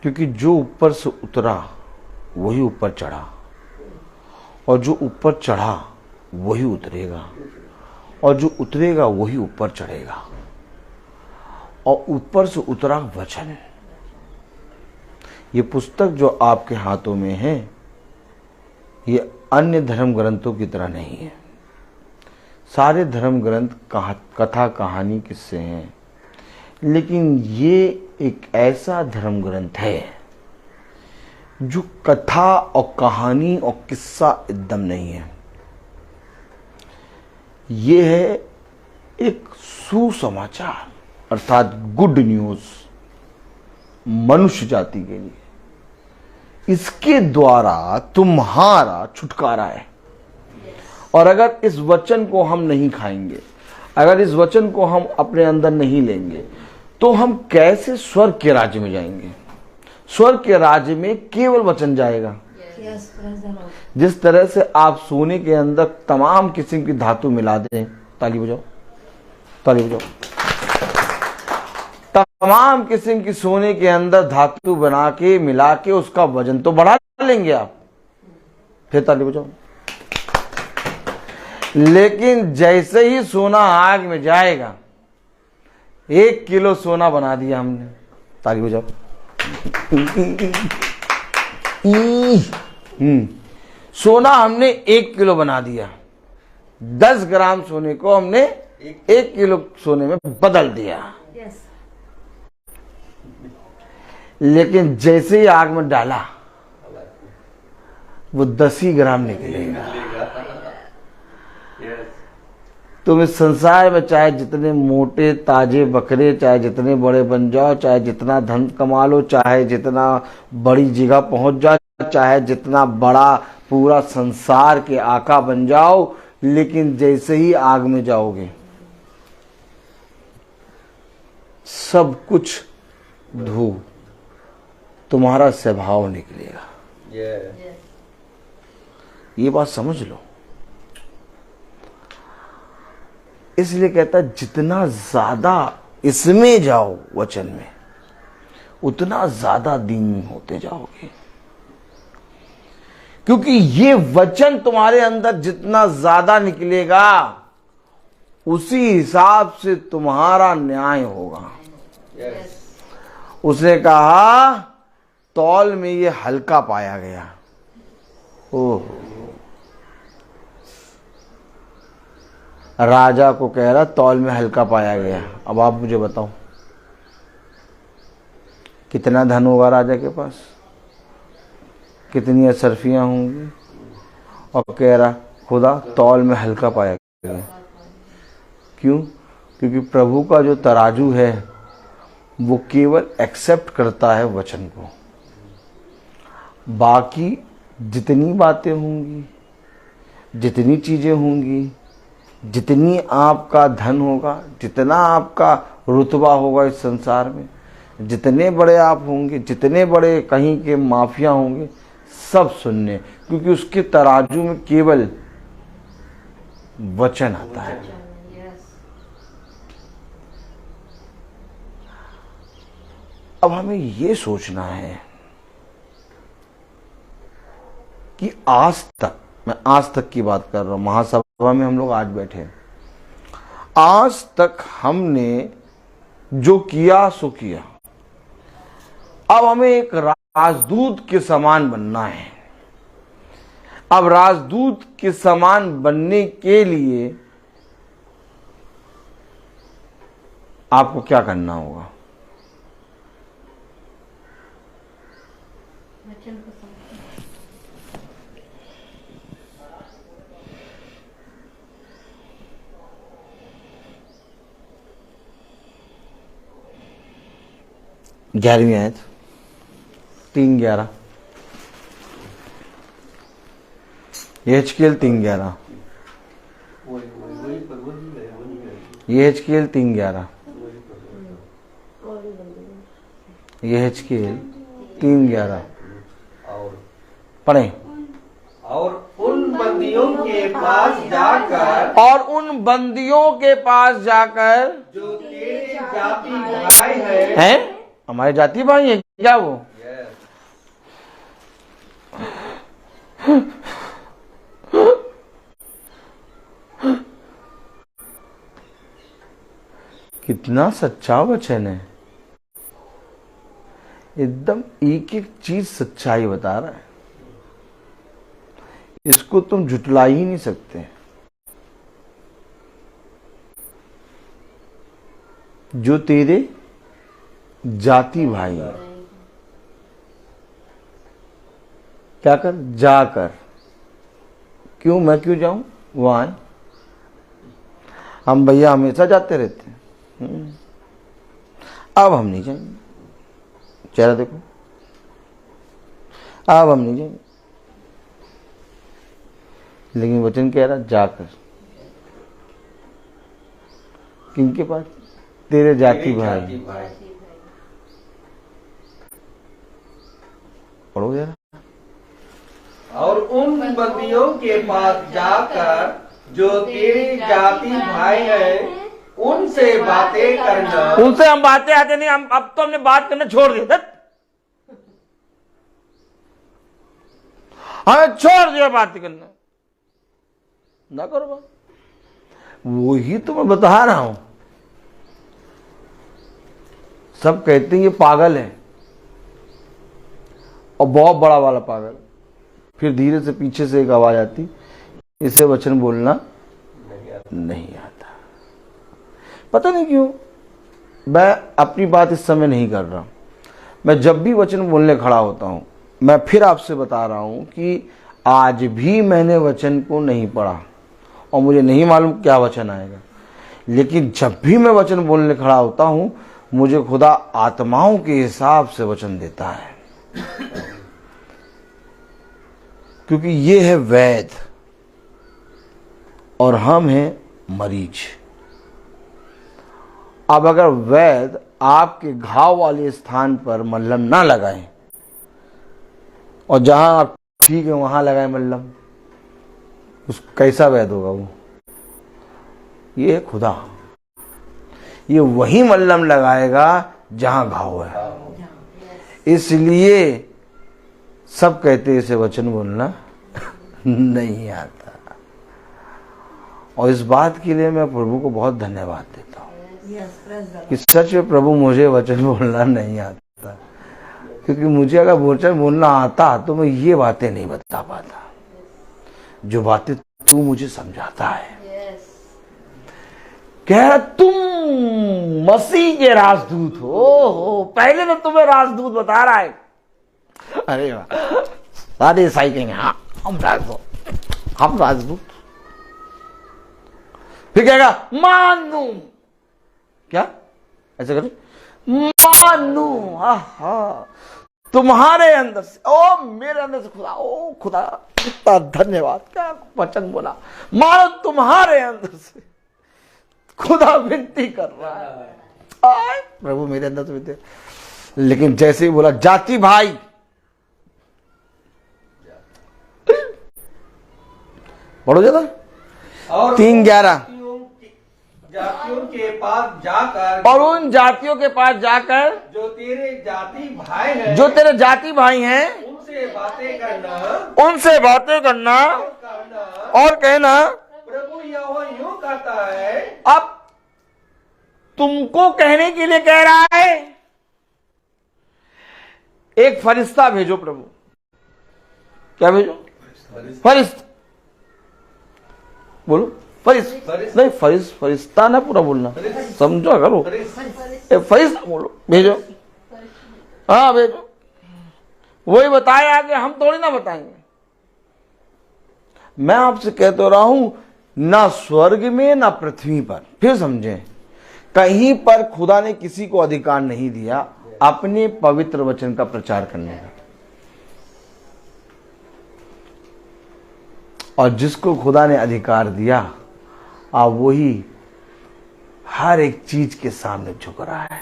क्योंकि जो ऊपर से उतरा वही ऊपर चढ़ा, और जो ऊपर चढ़ा वही उतरेगा, और जो उतरेगा वही ऊपर चढ़ेगा। और ऊपर से उतरा वचन, ये पुस्तक जो आपके हाथों में है ये अन्य धर्म ग्रंथों की तरह नहीं है। सारे धर्म ग्रंथ कथा कहानी किस्से हैं, लेकिन ये एक ऐसा धर्म ग्रंथ है जो कथा और कहानी और किस्सा एकदम नहीं है। ये है एक सुसमाचार, अर्थात गुड न्यूज मनुष्य जाति के लिए। इसके द्वारा तुम्हारा छुटकारा है। और अगर इस वचन को हम नहीं खाएंगे, अगर इस वचन को हम अपने अंदर नहीं लेंगे, तो हम कैसे स्वर्ग के राज्य में जाएंगे? स्वर्ग के राज्य में केवल वचन जाएगा। जिस तरह से आप सोने के अंदर तमाम किस्म की धातु मिला दें, ताली बजाओ, ताली बजाओ, तमाम किस्म की सोने के अंदर धातु बना के मिला के उसका वजन तो बढ़ा लेंगे आप, फिर ताली बजाओ। लेकिन जैसे ही सोना आग में जाएगा, 1 किलो सोना बना दिया हमने, ताली बजाओ। सोना हमने 1 किलो बना दिया, 10 ग्राम सोने को हमने 1 किलो सोने में बदल दिया। लेकिन जैसे ही आग में डाला वो 10 ही ग्राम निकलेगा। तुम इस संसार में चाहे जितने मोटे ताजे बकरे, चाहे जितने बड़े बन जाओ, चाहे जितना धन कमा लो, चाहे जितना बड़ी जगह पहुंच जाओ, चाहे जितना बड़ा पूरा संसार के आका बन जाओ, लेकिन जैसे ही आग में जाओगे सब कुछ धू, तुम्हारा स्वभाव निकलेगा। ये बात समझ लो। इसलिए कहता है जितना ज्यादा इसमें जाओ वचन में, उतना ज्यादा दीन होते जाओगे। क्योंकि ये वचन तुम्हारे अंदर जितना ज्यादा निकलेगा, उसी हिसाब से तुम्हारा न्याय होगा। उसने कहा तौल में ये हल्का पाया गया। ओह, राजा को कह रहा तौल में हल्का पाया गया। अब आप मुझे बताओ कितना धन होगा राजा के पास, कितनी असरफियां होंगी, और कह रहा खुदा तौल में हल्का पाया गया। क्यों? क्योंकि प्रभु का जो तराजू है वो केवल एक्सेप्ट करता है वचन को। बाकी जितनी बातें होंगी, जितनी चीजें होंगी, जितनी आपका धन होगा, जितना आपका रुतबा होगा इस संसार में, जितने बड़े आप होंगे, जितने बड़े कहीं के माफिया होंगे, सब सुनने, क्योंकि उसके तराजू में केवल वचन आता है। अब हमें ये सोचना है कि आज तक, मैं आज तक की बात कर रहा हूं, महासभा में हम लोग आज बैठे हैं, आज तक हमने जो किया सो किया। अब हमें एक राजदूत के समान बनना है। अब राजदूत के समान बनने के लिए आपको क्या करना होगा? वचन को समझना। 11वीं आयत 3:11, यहेजकेल 3:11, यहेजकेल 3:11, यहेजकेल 3:11 पढ़े। और उन बंदियों के पास जाकर, और उन बंदियों के पास जाकर जो तेरे जाति भाई है, हैं, हमारे जाति भाई है क्या वो? कितना सच्चा वचन है, एकदम एक एक चीज सच्चाई बता रहा है। इसको तुम झुटला ही नहीं सकते। जो तेरे जाति भाई है, क्या कर? जाकर। क्यों? मैं क्यों जाऊं वहां? हम भैया हमेशा जाते रहते हैं। अब हम नहीं जाएंगे। चेहरा देखो, अब हम नहीं जाएंगे। लेकिन वचन कह रहा जाकर। किनके पास? तेरे जाति भाई। पढ़ो जरा। और उन बंदियों के पास जाकर जो तेरे जाति भाई है, उनसे बातें करना। उनसे हम बातें आते नहीं, हम अब तो हमने बात करना छोड़ दिया। हमें छोड़ दिया बात करना, ना करो बात। वो ही तो मैं बता रहा हूं। सब कहते हैं ये पागल है, और बहुत बड़ा वाला पागल। फिर धीरे से पीछे से एक आवाज आती, इसे वचन बोलना नहीं आता। पता नहीं क्यों मैं अपनी बात इस समय नहीं कर रहा। मैं जब भी वचन बोलने खड़ा होता हूं, मैं फिर आपसे बता रहा हूं कि आज भी मैंने वचन को नहीं पढ़ा और मुझे नहीं मालूम क्या वचन आएगा। लेकिन जब भी मैं वचन बोलने खड़ा होता हूं, मुझे खुदा आत्माओं के हिसाब से वचन देता है, क्योंकि ये है वैद और हम हैं मरीज। अब अगर वैद आपके घाव वाले स्थान पर मल्लम ना लगाए और जहां आप ठीक है वहां लगाए मल्लम, उस कैसा वैद होगा वो? ये है खुदा। ये वही मल्लम लगाएगा जहां घाव है। इसलिए सब कहते इसे वचन बोलना नहीं आता। और इस बात के लिए मैं प्रभु को बहुत धन्यवाद देता हूँ कि सच में प्रभु मुझे वचन बोलना नहीं आता। क्योंकि मुझे अगर वचन बोलना आता तो मैं ये बातें नहीं बता पाता जो बातें तू मुझे समझाता है। कह रहा तुम मसीह के राजदूत हो। पहले तो तुम्हें राजदूत बता रहा है। अरे वाह, सारे ईसाई कहेंगे हाँ हम राजदूत। फिर कहेगा मानू, क्या ऐसे करें, मानू तुम्हारे अंदर से, ओ मेरे अंदर से खुदा, ओ खुदा कितना धन्यवाद, क्या वचन बोला। मानो तुम्हारे अंदर से खुदा विनती कर रहा है, प्रभु मेरे अंदर से विनती। लेकिन जैसे ही बोला जाति भाई, पढ़ो ज्यादा, और 3:11 जातियों के पास जाकर, और उन जातियों के पास जाकर जो तेरे जाति भाई हैं, जो तेरे जाति भाई हैं उनसे बातें करना और कहना प्रभु यहोवा यूं कहता है। अब तुमको कहने के लिए कह रहा है, एक फरिश्ता भेजो प्रभु। क्या भेजो? फरिश्ता बोलो, नहीं फरिश्ता ना पूरा बोलना, समझो करो, फरिश्ता बोलो, भेजो। हाँ भेजो, वही बताया आगे, हम थोड़ी ना बताएंगे। मैं आपसे कहते रहा हूं, ना स्वर्ग में ना पृथ्वी पर, फिर समझें, कहीं पर खुदा ने किसी को अधिकार नहीं दिया अपने पवित्र वचन का प्रचार करने का। और जिसको खुदा ने अधिकार दिया, अब वही हर एक चीज के सामने झुक रहा है।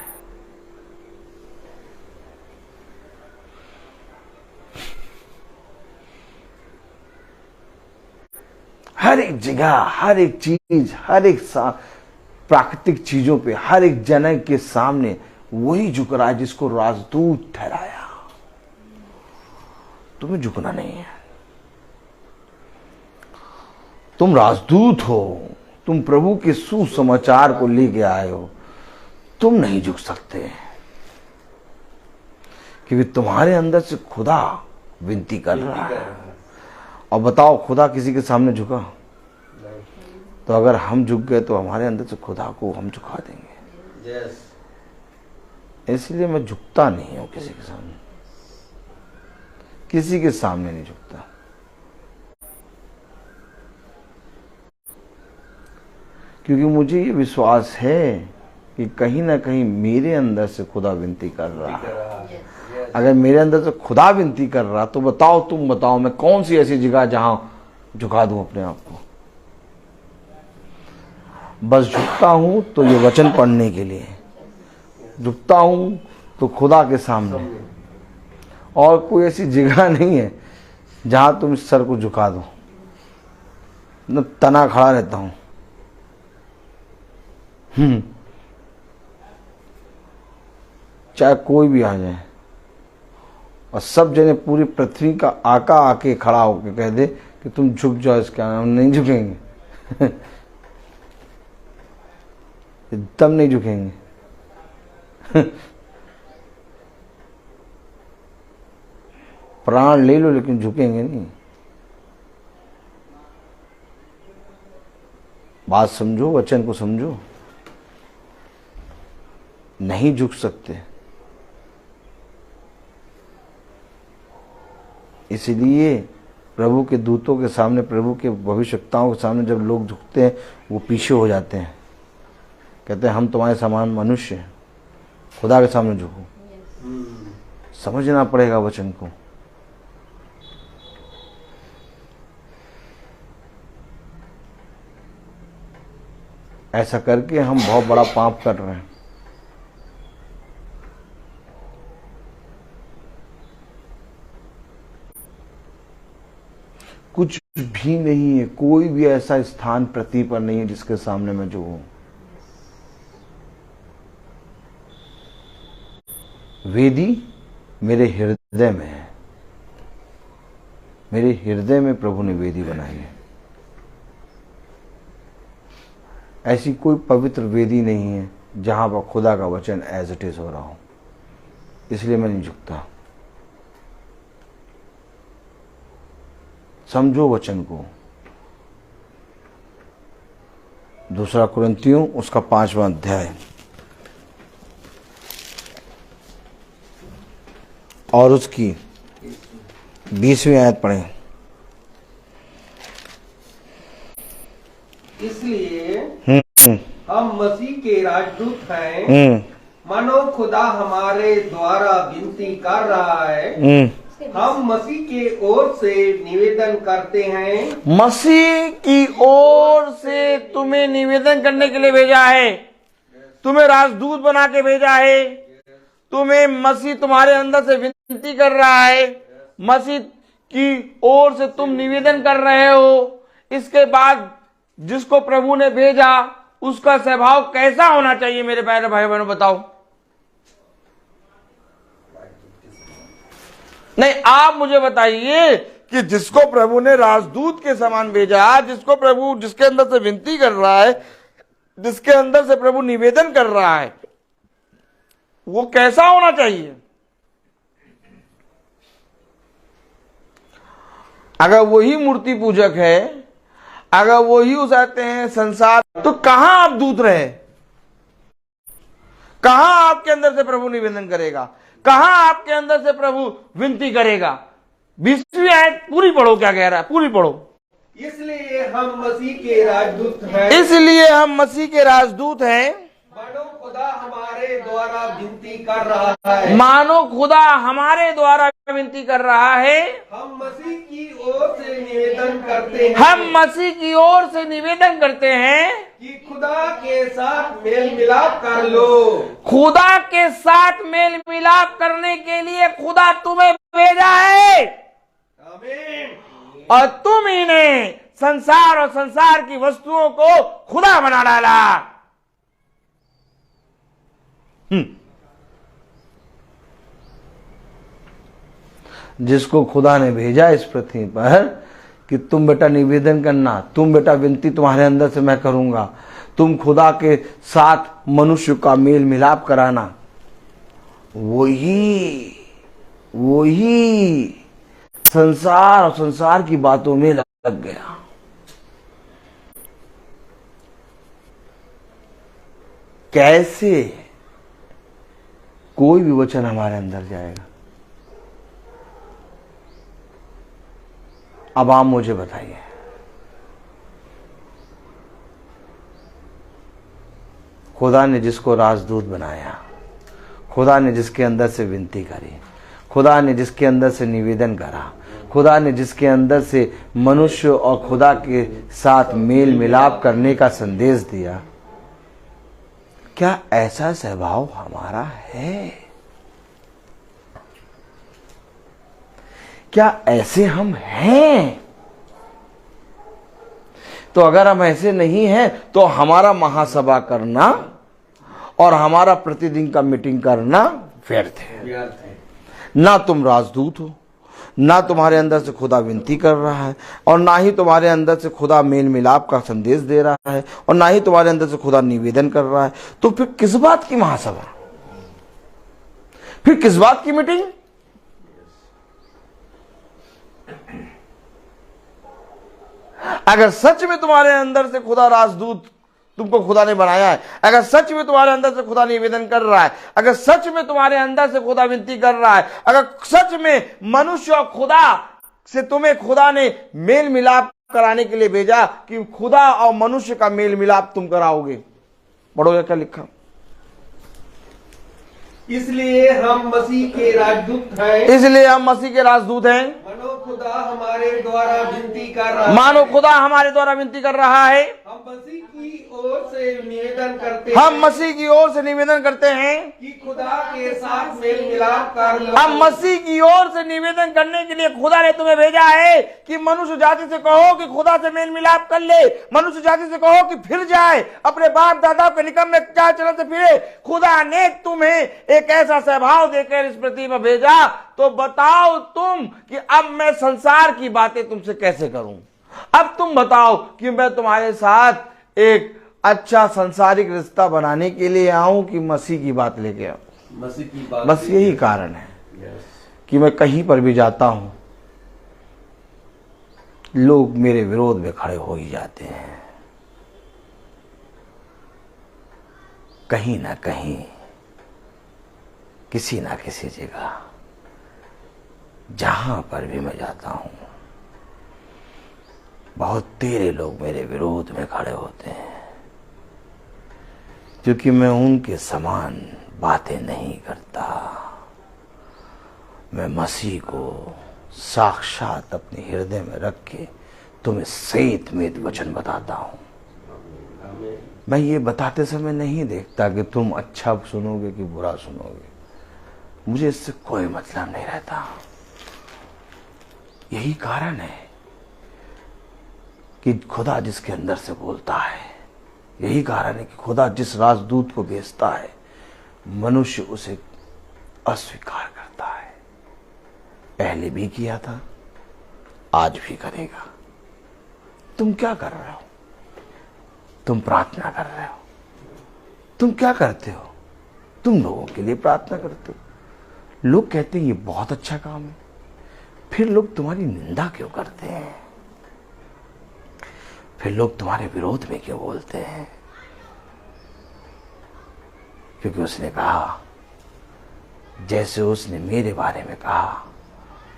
हर एक जगह, हर एक चीज, हर एक प्राकृतिक चीजों पे, हर एक जन के सामने वही झुक रहा है जिसको राजदूत ठहराया। तुम्हें झुकना नहीं है। तुम राजदूत हो, तुम प्रभु के सुसमाचार को लेके आए हो, तुम नहीं झुक सकते क्योंकि तुम्हारे अंदर से खुदा विनती कर रहा है। और बताओ, खुदा किसी के सामने झुका? तो अगर हम झुक गए तो हमारे अंदर से खुदा को हम झुका देंगे। इसलिए मैं झुकता नहीं हूं किसी के सामने, किसी के सामने नहीं झुकता। क्योंकि मुझे ये विश्वास है कि कहीं ना कहीं मेरे अंदर से खुदा विनती कर रहा है। अगर मेरे अंदर से खुदा विनती कर रहा तो बताओ, तुम बताओ, मैं कौन सी ऐसी जगह जहां झुका दूं अपने आप को? बस झुकता हूं तो ये वचन पढ़ने के लिए, झुकता हूं तो खुदा के सामने। और कोई ऐसी जगह नहीं है जहां तुम इस सर को झुका दो। मैं तना खड़ा रहता हूं। चाहे कोई भी आ जाए और सब जने पूरी पृथ्वी का आके खड़ा होकर कह दे कि तुम झुक जाओ, इसके आगे हम नहीं झुकेंगे। एकदम नहीं झुकेंगे। प्राण ले लो लेकिन झुकेंगे नहीं। बात समझो, वचन को समझो। नहीं झुक सकते। इसलिए प्रभु के दूतों के सामने, प्रभु के भविष्यवक्ताओं के सामने जब लोग झुकते हैं वो पीछे हो जाते हैं, कहते हैं हम तुम्हारे समान मनुष्य हैं, खुदा के सामने झुको। समझना पड़ेगा वचन को। ऐसा करके हम बहुत बड़ा पाप कर रहे हैं। कुछ भी नहीं है, कोई भी ऐसा स्थान पृथ्वी पर नहीं है जिसके सामने मैं जो हूं। वेदी मेरे हृदय में है, मेरे हृदय में प्रभु ने वेदी बनाई है। ऐसी कोई पवित्र वेदी नहीं है जहां पर खुदा का वचन एज इट इज हो रहा हो, इसलिए मैं नहीं झुकता। समझो वचन को। 2 कुरिन्थियों उसका 5वां अध्याय और उसकी 20वीं आयत पढ़ें। इसलिए हम मसीह के राजदूत हैं, मानो खुदा हमारे द्वारा विनती कर रहा है। हम मसीह के ओर से निवेदन करते हैं। मसीह की ओर से तुम्हें निवेदन करने के लिए भेजा है, तुम्हें राजदूत बना के भेजा है। तुम्हें मसीह तुम्हारे अंदर से विनती कर रहा है, मसीह की ओर से तुम निवेदन कर रहे हो। इसके बाद जिसको प्रभु ने भेजा उसका स्वभाव कैसा होना चाहिए मेरे प्यारे भाई बहनों, बताओ। नहीं, आप मुझे बताइए कि जिसको प्रभु ने राजदूत के समान भेजा, जिसको प्रभु जिसके अंदर से विनती कर रहा है, जिसके अंदर से प्रभु निवेदन कर रहा है, वो कैसा होना चाहिए? अगर वही मूर्ति पूजक है, अगर वही उसाते हैं संसार, तो कहां आप दूत रहे? कहां आपके अंदर से प्रभु निवेदन करेगा? कहां आपके अंदर से प्रभु विनती करेगा? 20वीं आयत पूरी पढ़ो, क्या कह रहा है, पूरी पढ़ो। इसलिए हम मसीह के राजदूत हैं, इसलिए हम मसीह के राजदूत हैं, मानो खुदा हमारे द्वारा विनती कर रहा है। मानो खुदा हमारे द्वारा विनती कर रहा है। हम मसीह की ओर से निवेदन करते हैं, हम मसीह की ओर से निवेदन करते हैं कि खुदा के साथ मेल मिलाप कर लो। खुदा के साथ मेल मिलाप करने के लिए खुदा तुम्हें भेजा है, आमीन। और तुम ही ने संसार और संसार की वस्तुओं को खुदा बना डाला। जिसको खुदा ने भेजा इस पृथ्वी पर कि तुम बेटा निवेदन करना, तुम बेटा विनती तुम्हारे अंदर से मैं करूंगा, तुम खुदा के साथ मनुष्य का मेल मिलाप कराना, वही संसार और संसार की बातों में लग गया। कैसे कोई भी वचन हमारे अंदर जाएगा? अब आप मुझे बताइए, खुदा ने जिसको राजदूत बनाया, खुदा ने जिसके अंदर से विनती करी, खुदा ने जिसके अंदर से निवेदन करा, खुदा ने जिसके अंदर से मनुष्य और खुदा के साथ मेल मिलाप करने का संदेश दिया, क्या ऐसा स्वभाव हमारा है? क्या ऐसे हम हैं? तो अगर हम ऐसे नहीं हैं तो हमारा महासभा करना और हमारा प्रतिदिन का मीटिंग करना व्यर्थ है। ना तुम राजदूत हो, ना तुम्हारे अंदर से खुदा विनती कर रहा है, और ना ही तुम्हारे अंदर से खुदा मेल मिलाप का संदेश दे रहा है, और ना ही तुम्हारे अंदर से खुदा निवेदन कर रहा है। तो फिर किस बात की महासभा, फिर किस बात की मीटिंग? अगर सच में तुम्हारे अंदर से खुदा राजदूत, तुमको खुदा ने बनाया है, अगर सच में तुम्हारे अंदर से खुदा निवेदन कर रहा है, अगर सच में तुम्हारे अंदर से खुदा विनती कर रहा है, अगर सच में मनुष्य और खुदा से तुम्हें खुदा ने मेल मिलाप कराने के लिए भेजा कि खुदा और मनुष्य का मेल मिलाप तुम कराओगे, पढ़ोगे क्या लिखा? इसलिए हम मसीह के राजदूत हैं, इसलिए हम मसीह के राजदूत हैं, मानो खुदा हमारे द्वारा विनती कर रहा है। मानो खुदा हमारे द्वारा विनती कर रहा है। हम मसीह की ओर से निवेदन करते हम हैं मसीह की ओर से निवेदन करते हैं कि खुदा के साथ मेल मिलाप कर लो। हम मसीह की ओर से निवेदन करने के लिए खुदा ने तुम्हें भेजा है कि मनुष्य जाति से कहो कि खुदा से मेल मिलाप कर ले। मनुष्य जाति से कहो कि फिर जाए, अपने बाप दादा के निकम में चाल चलन से फिरे। खुदा ने तुम्हें एक ऐसा स्वभाव देकर इस पृथ्वी पर भेजा, तो बताओ तुम कि अब मैं संसार की बातें तुमसे कैसे करूं। अब तुम बताओ कि मैं तुम्हारे साथ एक अच्छा संसारिक रिश्ता बनाने के लिए आऊं कि मसीह की बात लेके आऊं। मसीह की बात बस यही कारण है कि मैं कहीं पर भी जाता हूं, लोग मेरे विरोध में खड़े हो ही जाते हैं। कहीं ना कहीं, किसी ना किसी जगह, जहां पर भी मैं जाता हूं, बहुत तेरे लोग मेरे विरोध में खड़े होते हैं, क्योंकि मैं उनके समान बातें नहीं करता। मैं मसीह को साक्षात अपने हृदय में रख के तुम्हें सहित में वचन बताता हूं। मैं ये बताते समय नहीं देखता कि तुम अच्छा सुनोगे कि बुरा सुनोगे, मुझे इससे कोई मतलब नहीं रहता। यही कारण है कि खुदा जिसके अंदर से बोलता है, यही कारण है कि खुदा जिस राजदूत को भेजता है, मनुष्य उसे अस्वीकार करता है। पहले भी किया था, आज भी करेगा। तुम क्या कर रहे हो? तुम प्रार्थना कर रहे हो। तुम क्या करते हो? तुम लोगों के लिए प्रार्थना करते हो। लोग कहते हैं ये बहुत अच्छा काम है, फिर लोग तुम्हारी निंदा क्यों करते हैं? फिर लोग तुम्हारे विरोध में क्यों बोलते हैं? क्योंकि उसने कहा, जैसे उसने मेरे बारे में कहा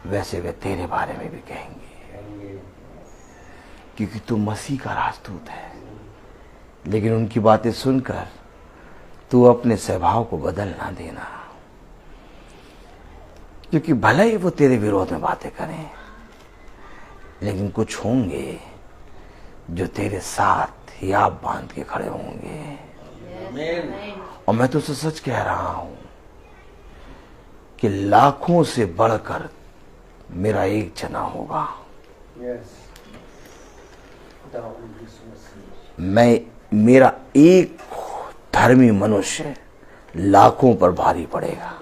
वैसे वे तेरे बारे में भी कहेंगे, क्योंकि तू मसीह का राजदूत है। लेकिन उनकी बातें सुनकर तू अपने स्वभाव को बदल ना देना, क्योंकि भले ही वो तेरे विरोध में बातें करें, लेकिन कुछ होंगे जो तेरे साथ हियाब बांध के खड़े होंगे। और मैं तुझसे सच कह रहा हूं कि लाखों से बढ़कर मेरा एक जना होगा। मेरा एक धर्मी मनुष्य लाखों पर भारी पड़ेगा।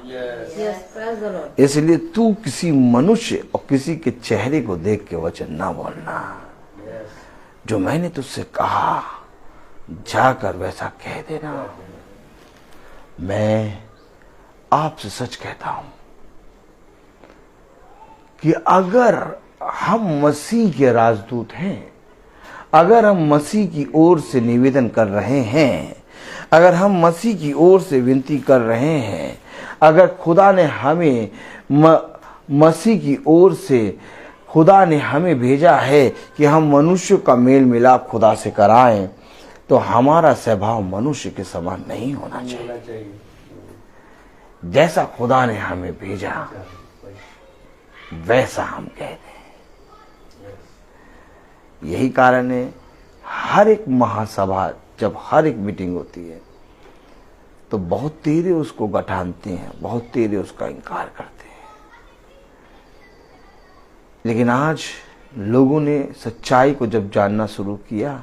इसलिए तू किसी मनुष्य और किसी के चेहरे को देख के वचन ना बोलना। जो मैंने तुझसे कहा जाकर वैसा कह देना। मैं आपसे सच कहता हूं कि अगर हम मसीह के राजदूत हैं, अगर हम मसीह की ओर से निवेदन कर रहे हैं, अगर हम मसीह की ओर से विनती कर रहे हैं, अगर खुदा ने हमें मसीह की ओर से खुदा ने हमें भेजा है कि हम मनुष्य का मेल मिलाप खुदा से कराएं, तो हमारा स्वभाव मनुष्य के समान नहीं होना चाहिए। जैसा खुदा ने हमें भेजा वैसा हम कह दें। यही कारण है हर एक महासभा, जब हर एक मीटिंग होती है तो बहुत तेरे उसको गठानते हैं, बहुत तेरे उसका इनकार करते हैं। लेकिन आज लोगों ने सच्चाई को जब जानना शुरू किया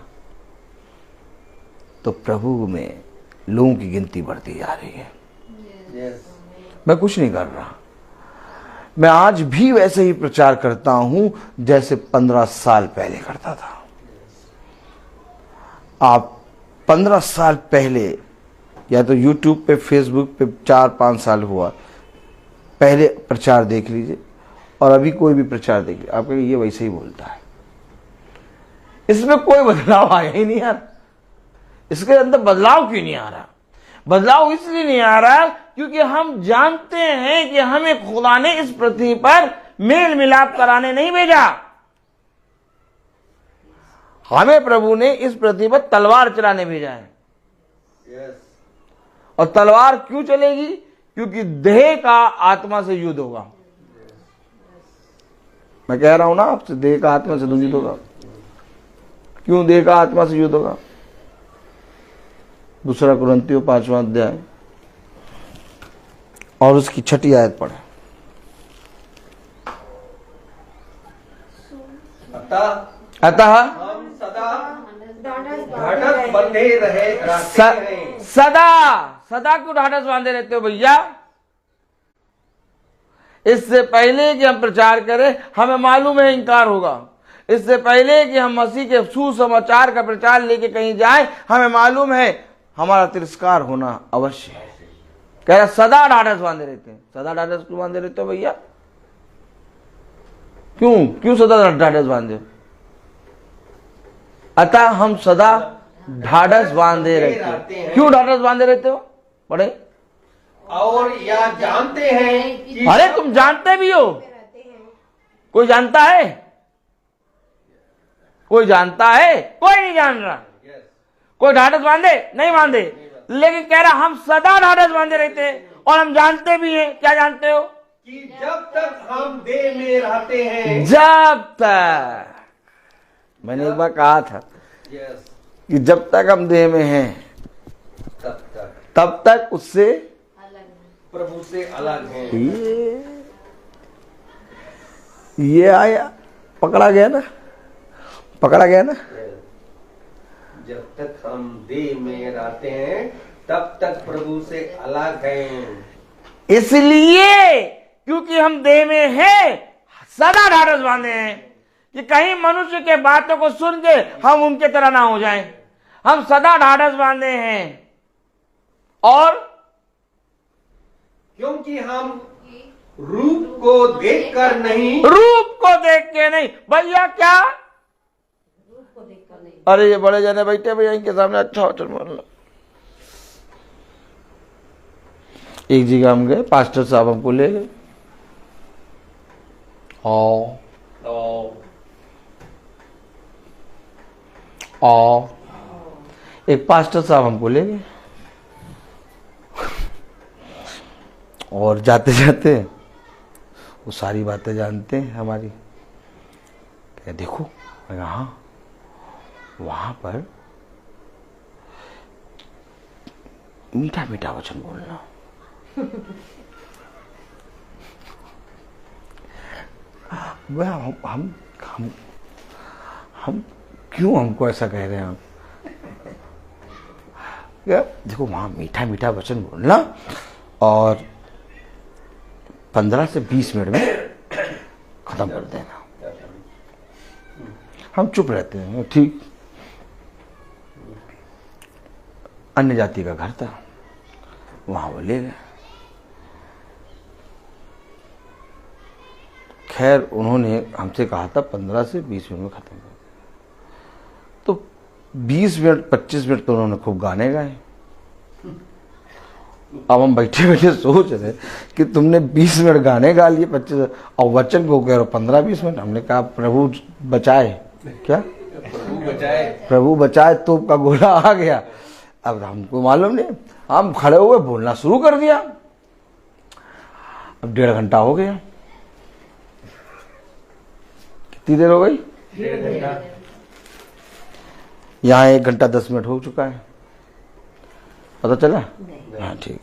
तो प्रभु में लोगों की गिनती बढ़ती जा रही है। मैं कुछ नहीं कर रहा, मैं आज भी वैसे ही प्रचार करता हूं जैसे 15 साल पहले करता था। आप 15 साल पहले या तो YouTube पे, Facebook पे 4-5 साल हुआ पहले प्रचार देख लीजिए और अभी कोई भी प्रचार देख लीजिए, आप कहेंगे ये वैसे ही बोलता है। इसमें कोई बदलाव आया ही नहीं यार। इसके अंदर बदलाव क्यों नहीं आ रहा? बदलाव इसलिए नहीं आ रहा क्योंकि हम जानते हैं कि हमें खुदा ने इस पृथ्वी पर मेल मिलाप कराने नहीं भेजा। हमें प्रभु ने इस पृथ्वी पर तलवार चलाने भेजा है। और तलवार क्यों चलेगी? क्योंकि देह का आत्मा से युद्ध होगा। मैं कह रहा हूं ना आपसे, देह का आत्मा से युद्ध होगा। क्यों देह का आत्मा से युद्ध होगा? 2 कुरिन्थियों 5वां अध्याय और उसकी 6ठी आयत पढ़े। अतः हम सदा ढाढ़स बंधे रहते हैं। सदा क्यों ढाढ़स बांधे रहते हो भैया? इससे पहले कि हम प्रचार करें, हमें मालूम है इंकार होगा। इससे पहले कि हम मसीह के सुसमाचार का प्रचार लेके कहीं जाएं, हमें मालूम है हमारा तिरस्कार होना अवश्य है। कह रहा सदा ढाढ़स बांधे रहते हैं। सदा ढाढ़स क्यों बांधे रहते हो भैया? क्यों सदा ढाढ़स बांधे? अतः हम सदा ढाढ़स बांधे रहते हैं। क्यों ढाढ़स बांधे रहते हो? बड़े और यह जानते हैं कि अरे तुम जानते भी हो? कोई जानता है? कोई जानता है? कोई नहीं जान रहा। कोई ढाढ़स बांधे? नहीं बांधे। लेकिन कह रहा हम सदा ढाढ़स बांधे रहते हैं और हम जानते भी हैं। क्या जानते हो? कि जब तक हम देह में रहते हैं, जब तक, मैंने एक बार कहा था कि जब तक हम देह में हैं तब तक उससे प्रभु से अलग हैं। ये आया, पकड़ा गया ना? जब तक हम देह में रहते हैं तब तक प्रभु से अलग हैं। इसलिए क्योंकि हम देह में हैं, सदा ढाढ़स बांधे हैं कि कहीं मनुष्य के बातों को सुन के हम उनके तरह ना हो जाएं। हम सदा ढाढ़स बांधे हैं। और क्योंकि हम रूप को देखकर नहीं, रूप को देख के नहीं भैया। क्या? अरे ये बड़े जने बैठे भैया, इनके सामने अच्छा वचन बोल लो। एक जगह हम गए, पास्टर साहब हमको ले गए एक पास्टर साहब हमको ले गए और जाते जाते वो सारी बातें जानते हैं हमारी। क्या देखो यहाँ वहां पर मीठा मीठा वचन बोलना। वह हम क्यों हमको ऐसा कह रहे हैं आप? देखो वहां मीठा मीठा वचन बोलना और 15 से 20 मिनट में खत्म कर देना। हम चुप रहते हैं। ठीक, अन्य जाति का घर था, वहां वो ले गए। खैर उन्होंने हमसे कहा था 15 से 20 मिनट में खत्म कर। तो 20 मिनट 25 मिनट तो उन्होंने खूब गाने गाए। अब हम बैठे बैठे सोच रहे कि तुमने 20 मिनट गाने गा लिए, 25 और वचन को कह रहे हो 15-20 मिनट। हमने कहा प्रभु बचाए। क्या? प्रभु बचाए, तोप का गोला आ गया। अब हमको मालूम नहीं, हम खड़े हुए बोलना शुरू कर दिया। अब 1.5 घंटा हो गया। कितनी देर हो गई? 1.5 घंटा। यहाँ 1 घंटा 10 मिनट हो चुका है। पता चला? हाँ ठीक।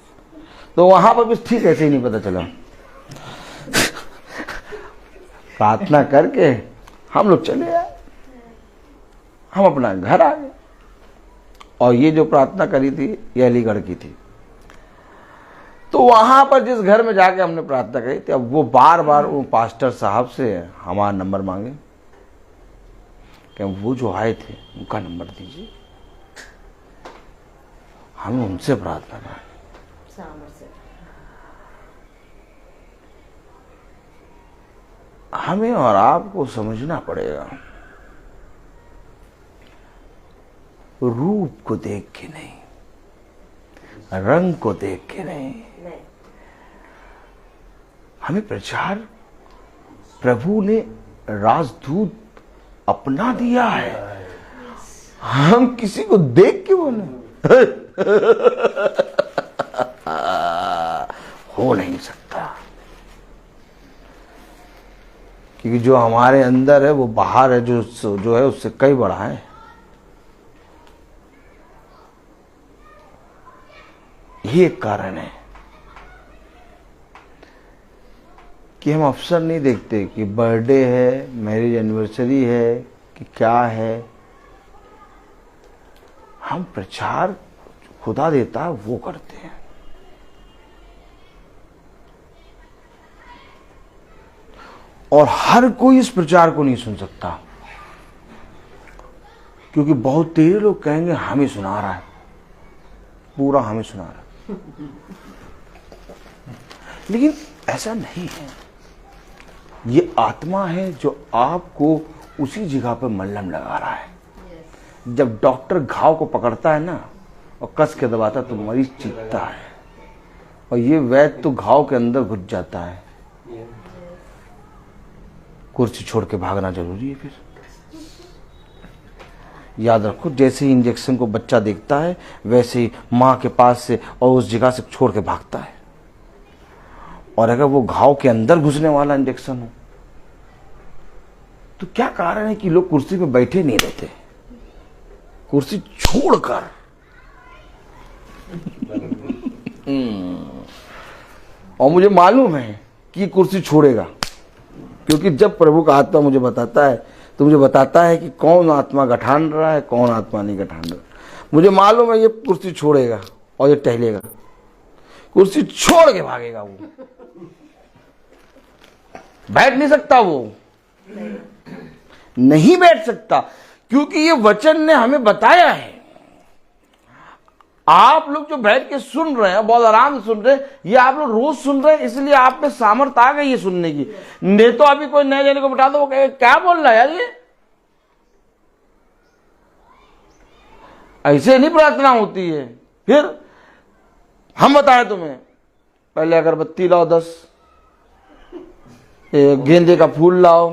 तो वहां पर भी ठीक ऐसे ही नहीं पता चला। प्रार्थना करके हम लोग चले आए, हम अपना घर आ गए। और ये जो प्रार्थना करी थी ये अलीगढ़ की थी। तो वहां पर जिस घर में जाके हमने प्रार्थना करी थी, अब वो बार बार वो पास्टर साहब से हमारा नंबर मांगे कि वो जो आए थे उनका नंबर दीजिए, हम उनसे प्रार्थना करें। हमें और आपको समझना पड़ेगा, रूप को देख के नहीं, रंग को देख के नहीं, हमें प्रचार प्रभु ने राजदूत अपना दिया है। हम किसी को देख के बोले हो नहीं सकता। क्योंकि जो हमारे अंदर है वो बाहर है, जो है उससे कई बड़ा है। ये एक कारण है कि हम अवसर नहीं देखते कि बर्थडे है, मैरिज एनिवर्सरी है कि क्या है। हम प्रचार खुदा देता है वो करते हैं। और हर कोई इस प्रचार को नहीं सुन सकता, क्योंकि बहुत तेरे लोग कहेंगे हमें सुना रहा है, पूरा हमें सुना रहा है। लेकिन ऐसा नहीं है। ये आत्मा है जो आपको उसी जगह पर मल्लम लगा रहा है। जब डॉक्टर घाव को पकड़ता है ना और कस के दबाता तो मरीज चीखता है, और ये वैद्य तो घाव के अंदर घुस जाता है। कुर्सी छोड़ के भागना जरूरी है। फिर याद रखो, जैसे ही इंजेक्शन को बच्चा देखता है वैसे ही मां के पास से और उस जगह से छोड़ के भागता है। और अगर वो घाव के अंदर घुसने वाला इंजेक्शन हो तो क्या कारण है कि लोग कुर्सी पे बैठे नहीं रहते, कुर्सी छोड़कर और मुझे मालूम है कि कुर्सी छोड़ेगा, क्योंकि जब प्रभु का आत्मा मुझे बताता है तो मुझे बताता है कि कौन आत्मा गठान रहा है, कौन आत्मा नहीं गठान रहा। मुझे मालूम है ये कुर्सी छोड़ेगा और ये टहलेगा, कुर्सी छोड़ के भागेगा। वो बैठ नहीं सकता, वो नहीं बैठ सकता, क्योंकि ये वचन ने हमें बताया है। आप लोग जो बैठ के सुन रहे हैं, बहुत आराम से सुन रहे हैं, ये आप लोग रोज सुन रहे हैं, इसलिए आप में सामर्थ्य आ गई है सुनने की। नहीं तो अभी कोई नए जने को बिठा दो, वो कहेगा क्या बोल रहा है यार ये। ऐसे नहीं प्रार्थना होती है। फिर हम बताएं तुम्हें, पहले अगरबत्ती लाओ 10, गेंदे का फूल लाओ,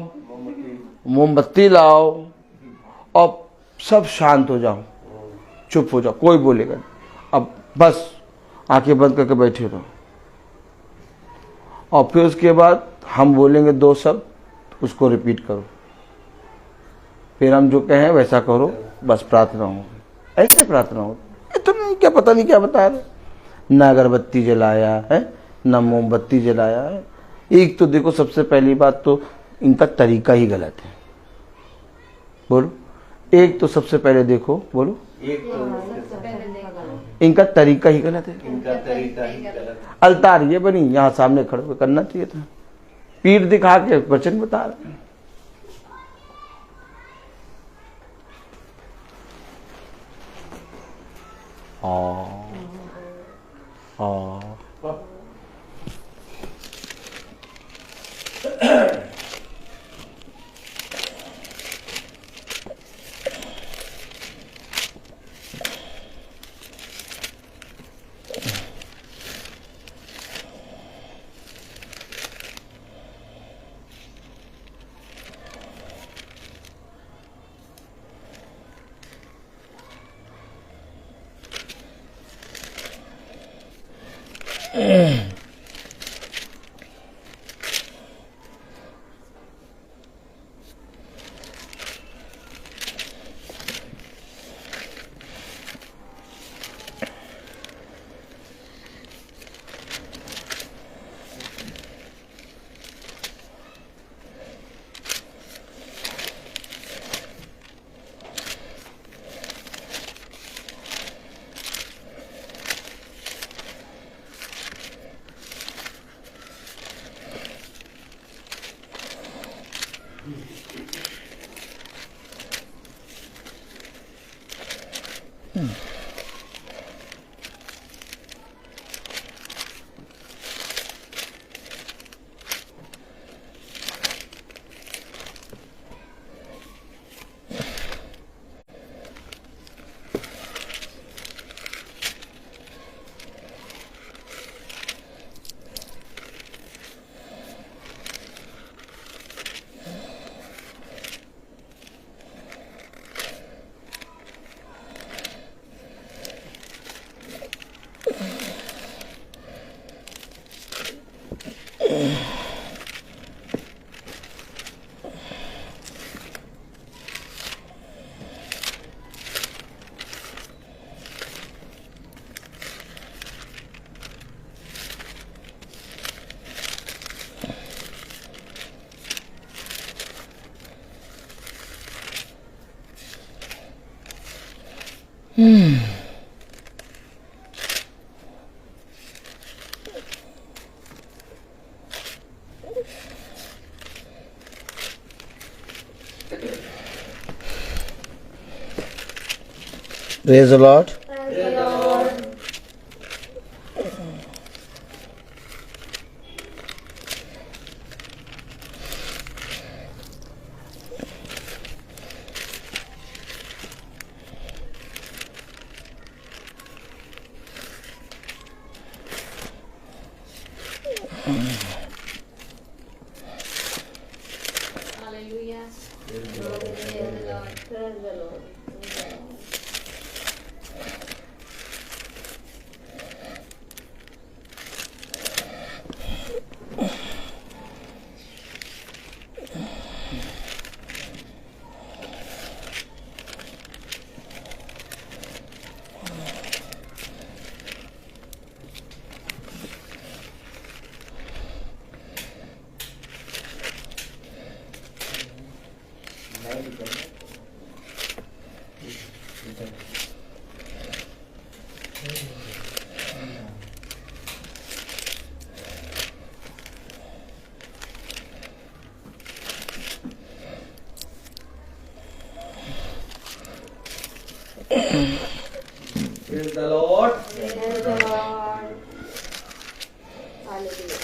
मोमबत्ती लाओ, और सब शांत हो जाओ, चुप हो जाओ, कोई बोलेगा नहीं। अब बस आंखें बंद करके बैठे रहो, और फिर उसके बाद हम बोलेंगे 2 शब्द, उसको रिपीट करो, फिर हम जो कहें वैसा करो, बस प्रार्थना हो। ऐसे प्रार्थना हो। तो नहीं, क्या पता नहीं क्या बता रहे, न अगरबत्ती जलाया है न मोमबत्ती जलाया है। एक तो देखो, सबसे पहली बात तो इनका तरीका ही गलत है। बोलो, एक तो सबसे पहले देखो, बोलो, इनका तरीका ही गलत है। अलतार ये बनी, यहां सामने खड़े होकर करना चाहिए था, पीठ दिखा के वचन बता रहे हैं। Praise the Lord. Hallelujah. Praise the Lord. Praise the Lord. Praise the Lord. Praise the Lord. Hallelujah.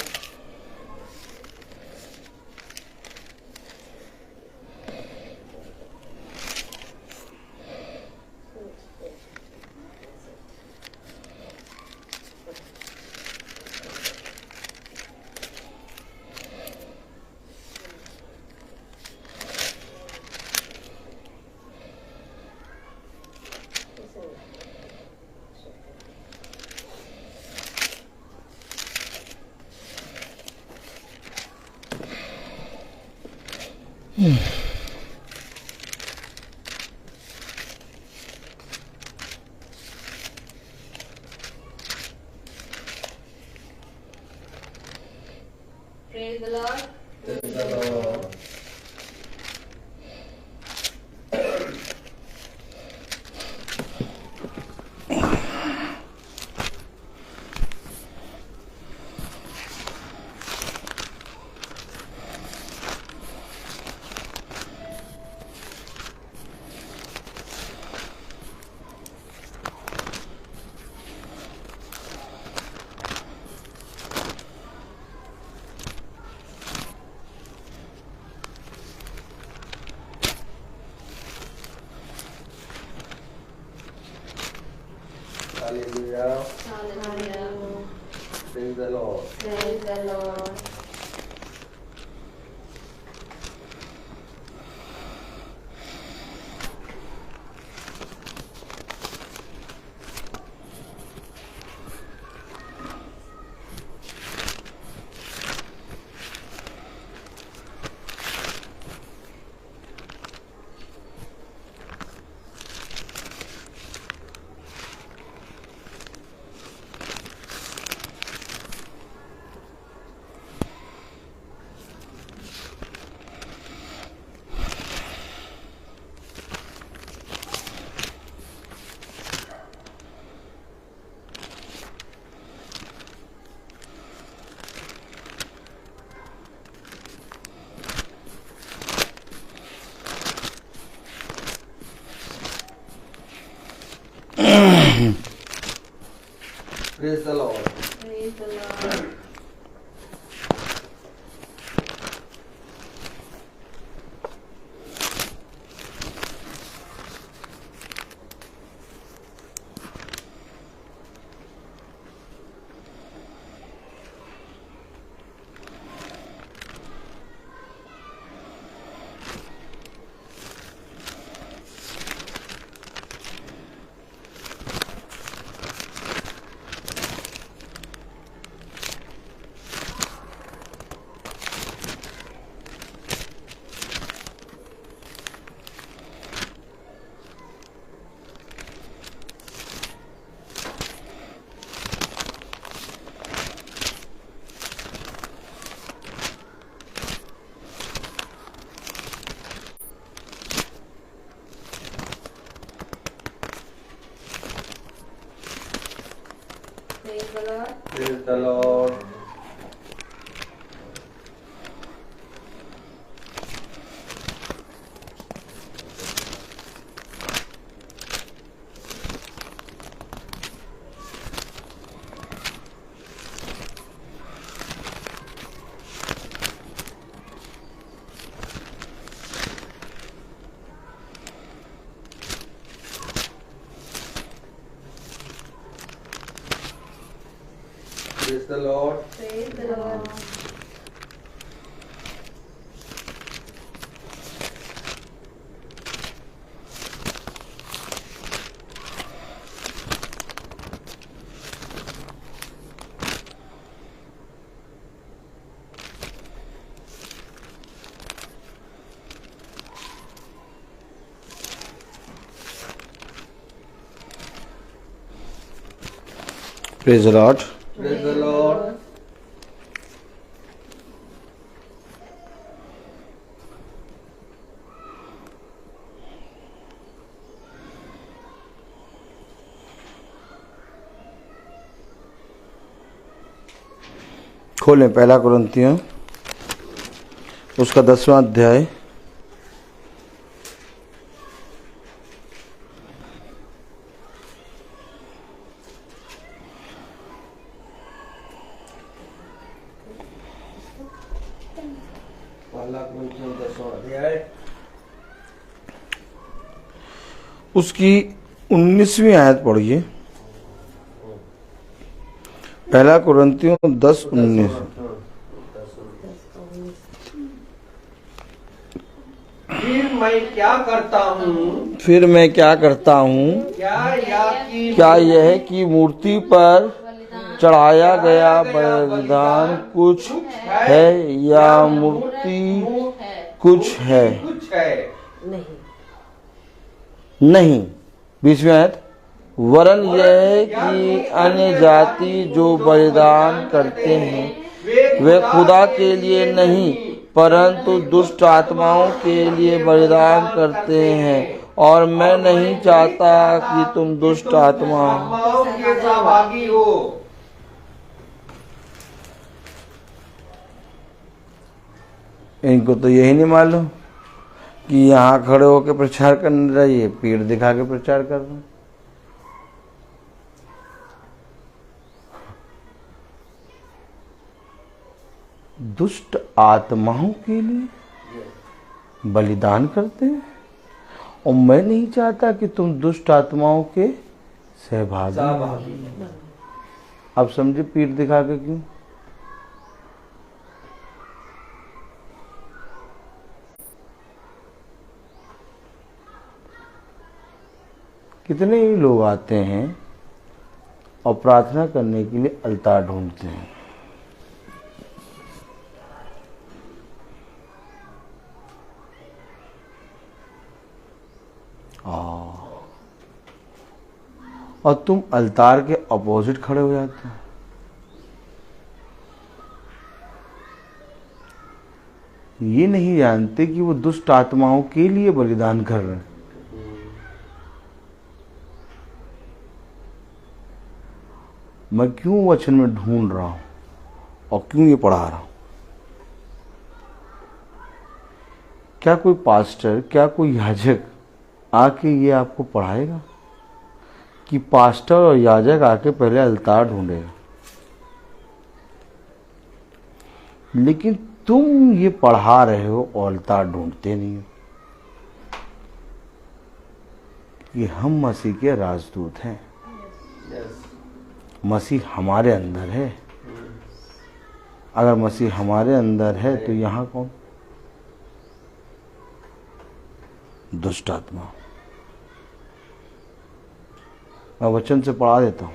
Praise the Lord. Praise the Lord. Hallelujah. Hallelujah. Praise the Lord. Praise the Lord. Praise the Lord. Praise the Lord. Praise the Lord. Praise the Lord. Praise the Lord. खोलें पहला कुरिन्थियों उसका 10वां अध्याय। पहला कुरिन्थियों 10वां अध्याय उसकी 19वीं आयत पढ़िए। पहला कुरिन्थियों 10:19। फिर मैं क्या करता हूँ, फिर मैं क्या करता हूँ, क्या यह कि मूर्ति पर चढ़ाया गया बलिदान कुछ है या मूर्ति कुछ है? कुछ है नहीं। 20वीं आयत, वरन यह कि अन्य जाति जो बलिदान करते हैं वे खुदा के लिए नहीं परंतु दुष्ट आत्माओं के लिए बलिदान करते हैं, और मैं नहीं चाहता कि तुम दुष्ट आत्माओं के सहभागी हो। इनको तो यही नहीं मालूम कि यहाँ खड़े होकर प्रचार करने रहिए, पीठ दिखा के प्रचार कर रहे हैं। दुष्ट आत्माओं के लिए बलिदान करते हैं, और मैं नहीं चाहता कि तुम दुष्ट आत्माओं के सहभागी हो। अब समझे पीठ दिखा के क्यों? कितने ही लोग आते हैं और प्रार्थना करने के लिए अलतार ढूंढते हैं। और तुम अलतार के अपोजिट खड़े हो जाते हो। ये नहीं जानते कि वो दुष्ट आत्माओं के लिए बलिदान कर रहे हैं। मैं क्यों वचन में ढूंढ रहा हूं और क्यों ये पढ़ा रहा हूं? क्या कोई पास्टर, क्या कोई याजक आके ये आपको पढ़ाएगा कि पास्टर और याजक आके पहले अलतार ढूंढेगा? लेकिन तुम ये पढ़ा रहे हो और अलतार ढूंढते नहीं हो। कि हम मसीह के राजदूत हैं, मसीह हमारे अंदर है। अगर मसीह हमारे अंदर है तो यहां कौन? दुष्ट आत्मा। मैं वचन से पढ़ा देता हूं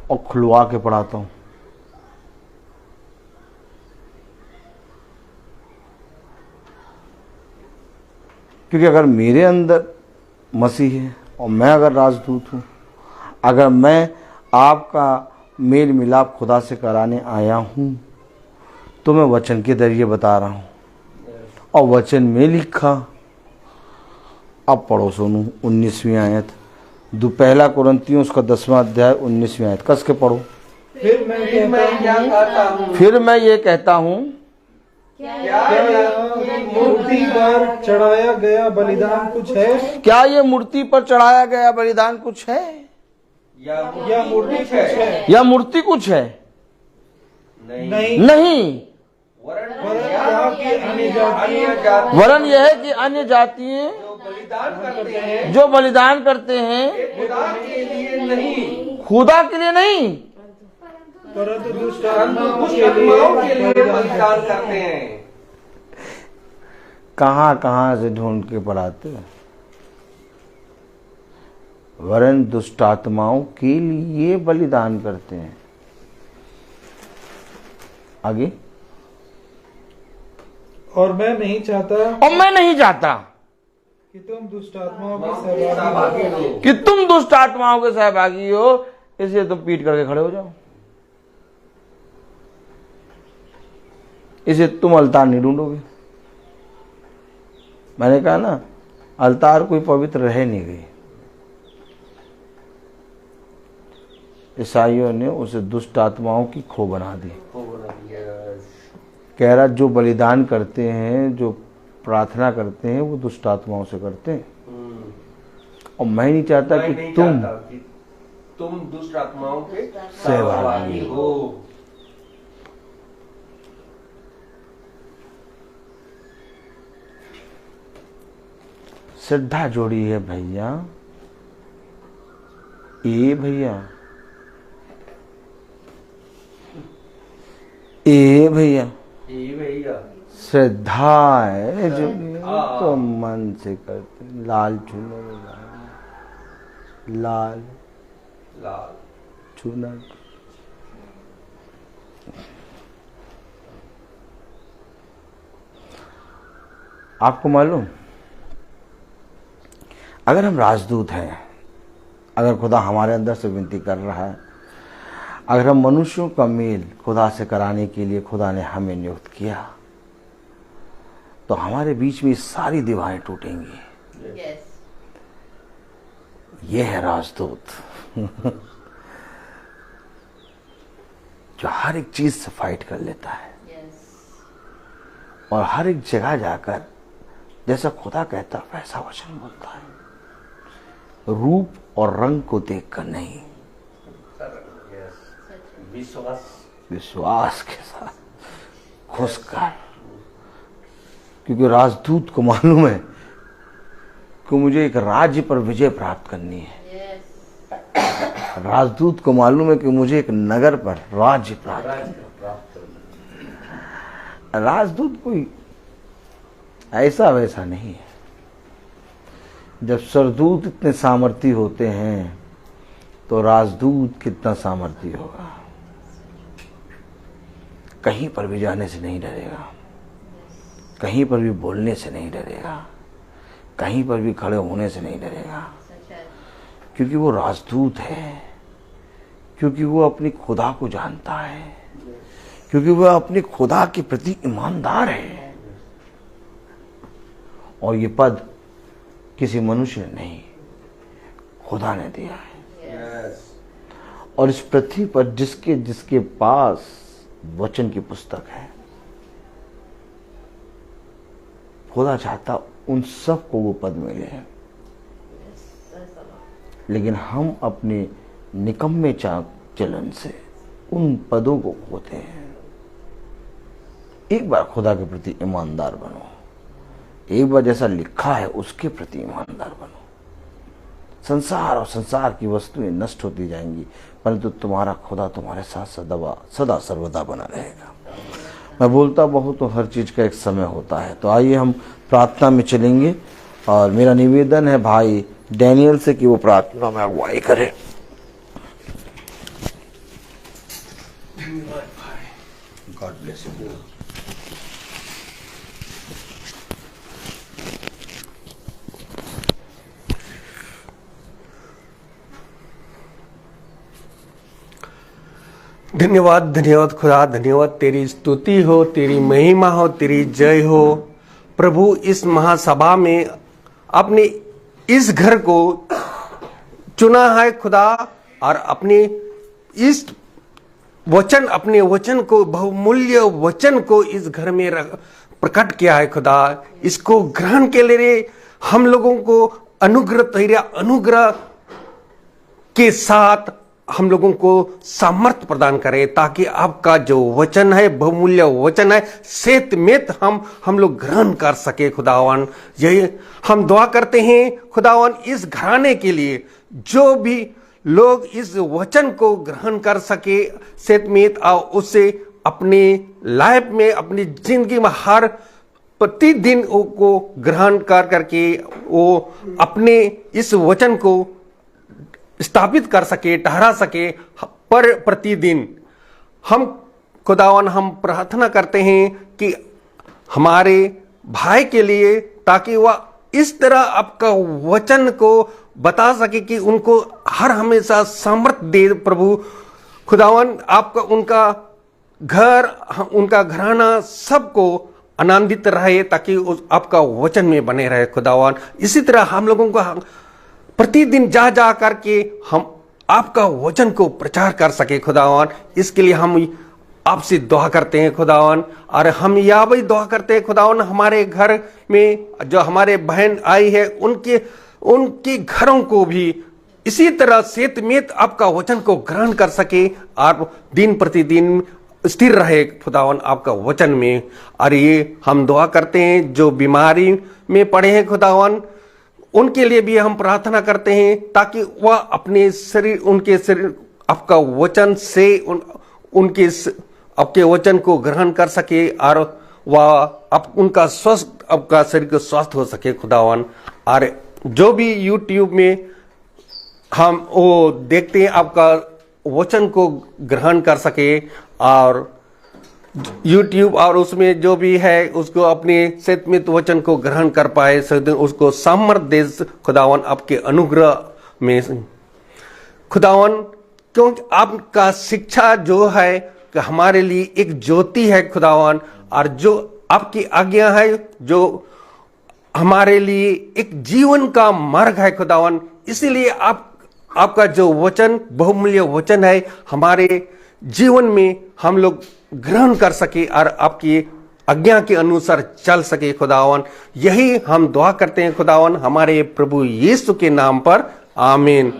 और खुलवा के पढ़ाता हूं। क्योंकि अगर मेरे अंदर मसीह है और मैं अगर राजदूत हूं, अगर मैं आपका मेल मिलाप खुदा से कराने आया हूं, तो मैं वचन के जरिए बता रहा हूं और वचन में लिखा। अब पढ़ो सोनू 19वीं आयत, पहला कुरिन्थियों उसका 10वां अध्याय 19वीं आयत कस के पढ़ो। फिर मैं क्या कहता हूँ, फिर मैं ये कहता हूँ, क्या मूर्ति पर चढ़ाया गया बलिदान कुछ है? क्या ये मूर्ति पर चढ़ाया गया बलिदान कुछ है? या मूर्ति कुछ है? या मूर्ति कुछ है? नहीं। वरन यह है कि अन्य जातियां बलिदान करते हैं जो बलिदान करते हैं खुदा के लिए नहीं खुदा के लिए नहीं, परंतु दुष्ट आत्माओं के लिए बलिदान करते हैं। कहां कहां से ढूंढ के पढ़ाते हैं, वरन दुष्ट आत्माओं के लिए बलिदान करते हैं। आगे, और मैं नहीं चाहता और मैं नहीं चाहता कि तुम दुष्ट आत्माओं के सहभागी हो। कि तुम दुष्ट आत्माओं के सहभागी हो, इसलिए तुम पीट करके खड़े हो जाओ, इसे तुम अल्तार नहीं ढूंढोगे। मैंने कहा ना, अल्तार कोई पवित्र रह नहीं गई। ईसाइयों ने उसे दुष्ट आत्माओं की खो बना दी। कह रहा जो बलिदान करते हैं, जो प्रार्थना करते हैं, वो दुष्ट आत्माओं से करते हैं। और मैं नहीं चाहता कि तुम दुष्ट आत्माओं के सहभागी हो। श्रद्धा जोड़ी है भैया, ए भैया, ए भैया, श्रद्धा है जो तो मन से करते, लाल चुनर, लाल चुनर। आपको मालूम, अगर हम राजदूत हैं, अगर खुदा हमारे अंदर से विनती कर रहा है, अगर हम मनुष्यों का मेल खुदा से कराने के लिए खुदा ने हमें नियुक्त किया, तो हमारे बीच में सारी दीवारें टूटेंगी। यह है राजदूत जो हर एक चीज से फाइट कर लेता है और हर एक जगह जाकर जैसा खुदा कहता वैसा वचन बोलता है, रूप और रंग को देखकर नहीं, विश्वास के साथ घुसकर। क्योंकि राजदूत को मालूम है कि मुझे एक राज्य पर विजय प्राप्त करनी है। राजदूत को मालूम है कि मुझे एक नगर पर राज्य प्राप्त करनी है। राजदूत कोई ऐसा वैसा नहीं है। जब सरदूत इतने सामर्थी होते हैं तो राजदूत कितना सामर्थी होगा। कहीं पर भी जाने से नहीं डरेगा, कहीं पर भी बोलने से नहीं डरेगा, कहीं पर भी खड़े होने से नहीं डरेगा, क्योंकि वो राजदूत है, क्योंकि वो अपनी खुदा को जानता है, क्योंकि वो अपने खुदा के प्रति ईमानदार है। और ये पद किसी मनुष्य ने नहीं, खुदा ने दिया है। और इस पृथ्वी पर जिसके जिसके पास वचन की पुस्तक है, खुदा चाहता उन सब को वो पद मिले हैं। लेकिन हम अपने निकम्मे चलन से उन पदों को खोते हैं। एक बार खुदा के प्रति ईमानदार बनो, एक बार जैसा लिखा है उसके प्रति ईमानदार बनो। संसार और संसार की वस्तुएं नष्ट होती जाएंगी, परंतु तुम्हारा खुदा तुम्हारे साथ सदा सर्वदा बना रहेगा। मैं बोलता बहुत तो हर चीज का एक समय होता है। तो आइए हम प्रार्थना में चलेंगे और मेरा निवेदन है भाई डैनियल से कि वो प्रार्थना में अगुवाई करे। God bless you. धन्यवाद धन्यवाद खुदा, धन्यवाद। तेरी स्तुति हो, तेरी महिमा हो, तेरी जय हो प्रभु। इस महासभा में अपने इस घर को चुना है खुदा, और अपने इस वचन, अपने वचन को, बहुमूल्य वचन को इस घर में प्रकट किया है खुदा। इसको ग्रहण के लिए हम लोगों को अनुग्रह, तेरा अनुग्रह के साथ हम लोगों को सामर्थ्य प्रदान करे, ताकि आपका जो वचन है, बहुमूल्य वचन है, सेतमेत हम लोग ग्रहण कर सके खुदावन। यही हम दुआ करते हैं खुदावन, इस घराने के लिए जो भी लोग इस वचन को ग्रहण कर सके सत्यमेत और उससे अपने लाइफ में अपनी जिंदगी में हर प्रतिदिन को ग्रहण कर करके वो अपने इस वचन को स्थापित कर सके, ठहरा सके पर प्रतिदिन। हम खुदावन हम प्रार्थना करते हैं कि हमारे भाई के लिए, ताकि वह इस तरह आपका वचन को बता सके कि उनको हर हमेशा सामर्थ दे प्रभु खुदावन। आपका उनका घर, उनका घराना सबको आनंदित रहे, ताकि आपका वचन में बने रहे खुदावन। इसी तरह हम लोगों को प्रतिदिन जा जा करके हम आपका वचन को प्रचार कर सके खुदावन। इसके लिए हम आपसे दुआ करते हैं खुदावन। और हम यह भी दुआ करते हैं खुदावन, हमारे घर में जो हमारे बहन आई है उनके घरों को भी इसी तरह सेतमेत आपका वचन को ग्रहण कर सके और दिन प्रतिदिन स्थिर रहे खुदावन आपका वचन में। और ये हम दुआ करते हैं जो बीमारी में पड़े हैं खुदावन, उनके लिए भी हम प्रार्थना करते हैं, ताकि वह अपने शरीर, उनके शरीर आपका वचन से उनके आपके वचन को ग्रहण कर सके और वह उनका स्वस्थ, आपका शरीर को स्वस्थ हो सके खुदावन। और जो भी यूट्यूब में हम वो देखते हैं आपका वचन को ग्रहण कर सके, और यूट्यूब और उसमें जो भी है उसको अपने सत्यमेत वचन को ग्रहण कर पाए, उसको सामर्थ दे खुदावन आपके अनुग्रह में खुदावन। क्योंकि आपका शिक्षा जो है कि हमारे लिए एक ज्योति है खुदावन, और जो आपकी आज्ञा है जो हमारे लिए एक जीवन का मार्ग है खुदावन। इसीलिए आपका जो वचन बहुमूल्य वचन है, हमारे जीवन में हम लोग ग्रहण कर सके और आपकी आज्ञा के अनुसार चल सके खुदावन। यही हम दुआ करते हैं खुदावन हमारे प्रभु यीशु के नाम पर, आमीन।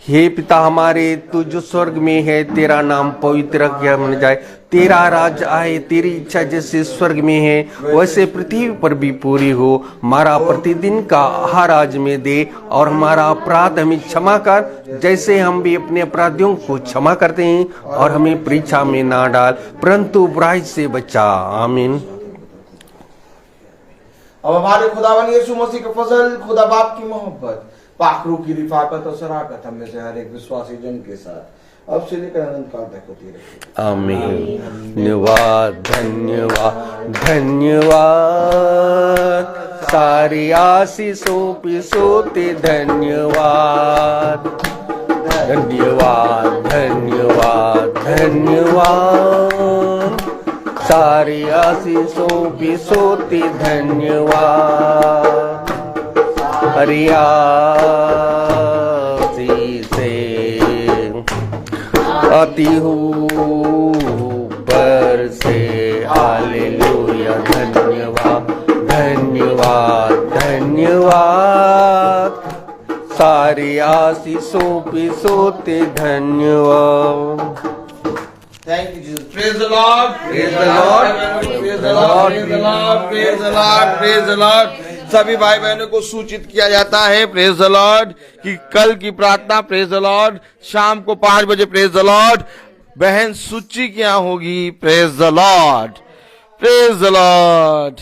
हे पिता हमारे, तू जो स्वर्ग में है, तेरा नाम पवित्र किया जाए, तेरा राज आए, तेरी इच्छा जैसे स्वर्ग में है वैसे पृथ्वी पर भी पूरी हो। हमारा प्रतिदिन का आहार आज में दे, और हमारा अपराध हमें क्षमा कर जैसे हम भी अपने अपराधियों को क्षमा करते हैं, और हमें परीक्षा में ना डाल परंतु बुराई से बचा, आमीन। अब हमारे खुदावन यीशु मसीह का फजल, खुदा बाप की मोहब्बत, पाखरू की रिफाकत और शराकत हम में से हर एक विश्वासी जन के साथ अब से लेकर अनंत काल तक होती रहे, आमीन। धन्यवाद धन्यवाद धन्यवाद, सारी आशीषों पे सोते धन्यवाद धन्यवाद धन्यवाद धन्यवाद, सारी आशीषों पे सोते धन्यवाद। हरिया से आती हूँ पर से, हालेलुया। धन्यवाद धन्यवाद धन्यवाद, सारी आशीषों पे सोते धन्यवाद। Thank you, Jesus. Praise the Lord. Praise the Lord. Praise the Lord. Praise the Lord. Praise the Lord. Praise the Lord. सभी भाई बहनों को सूचित किया जाता है प्रेज द लॉर्ड कि कल की प्रार्थना प्रेज द लॉर्ड शाम को 5 बजे प्रेज द लॉर्ड बहन सुची क्या होगी। Praise the Lord, praise the Lord.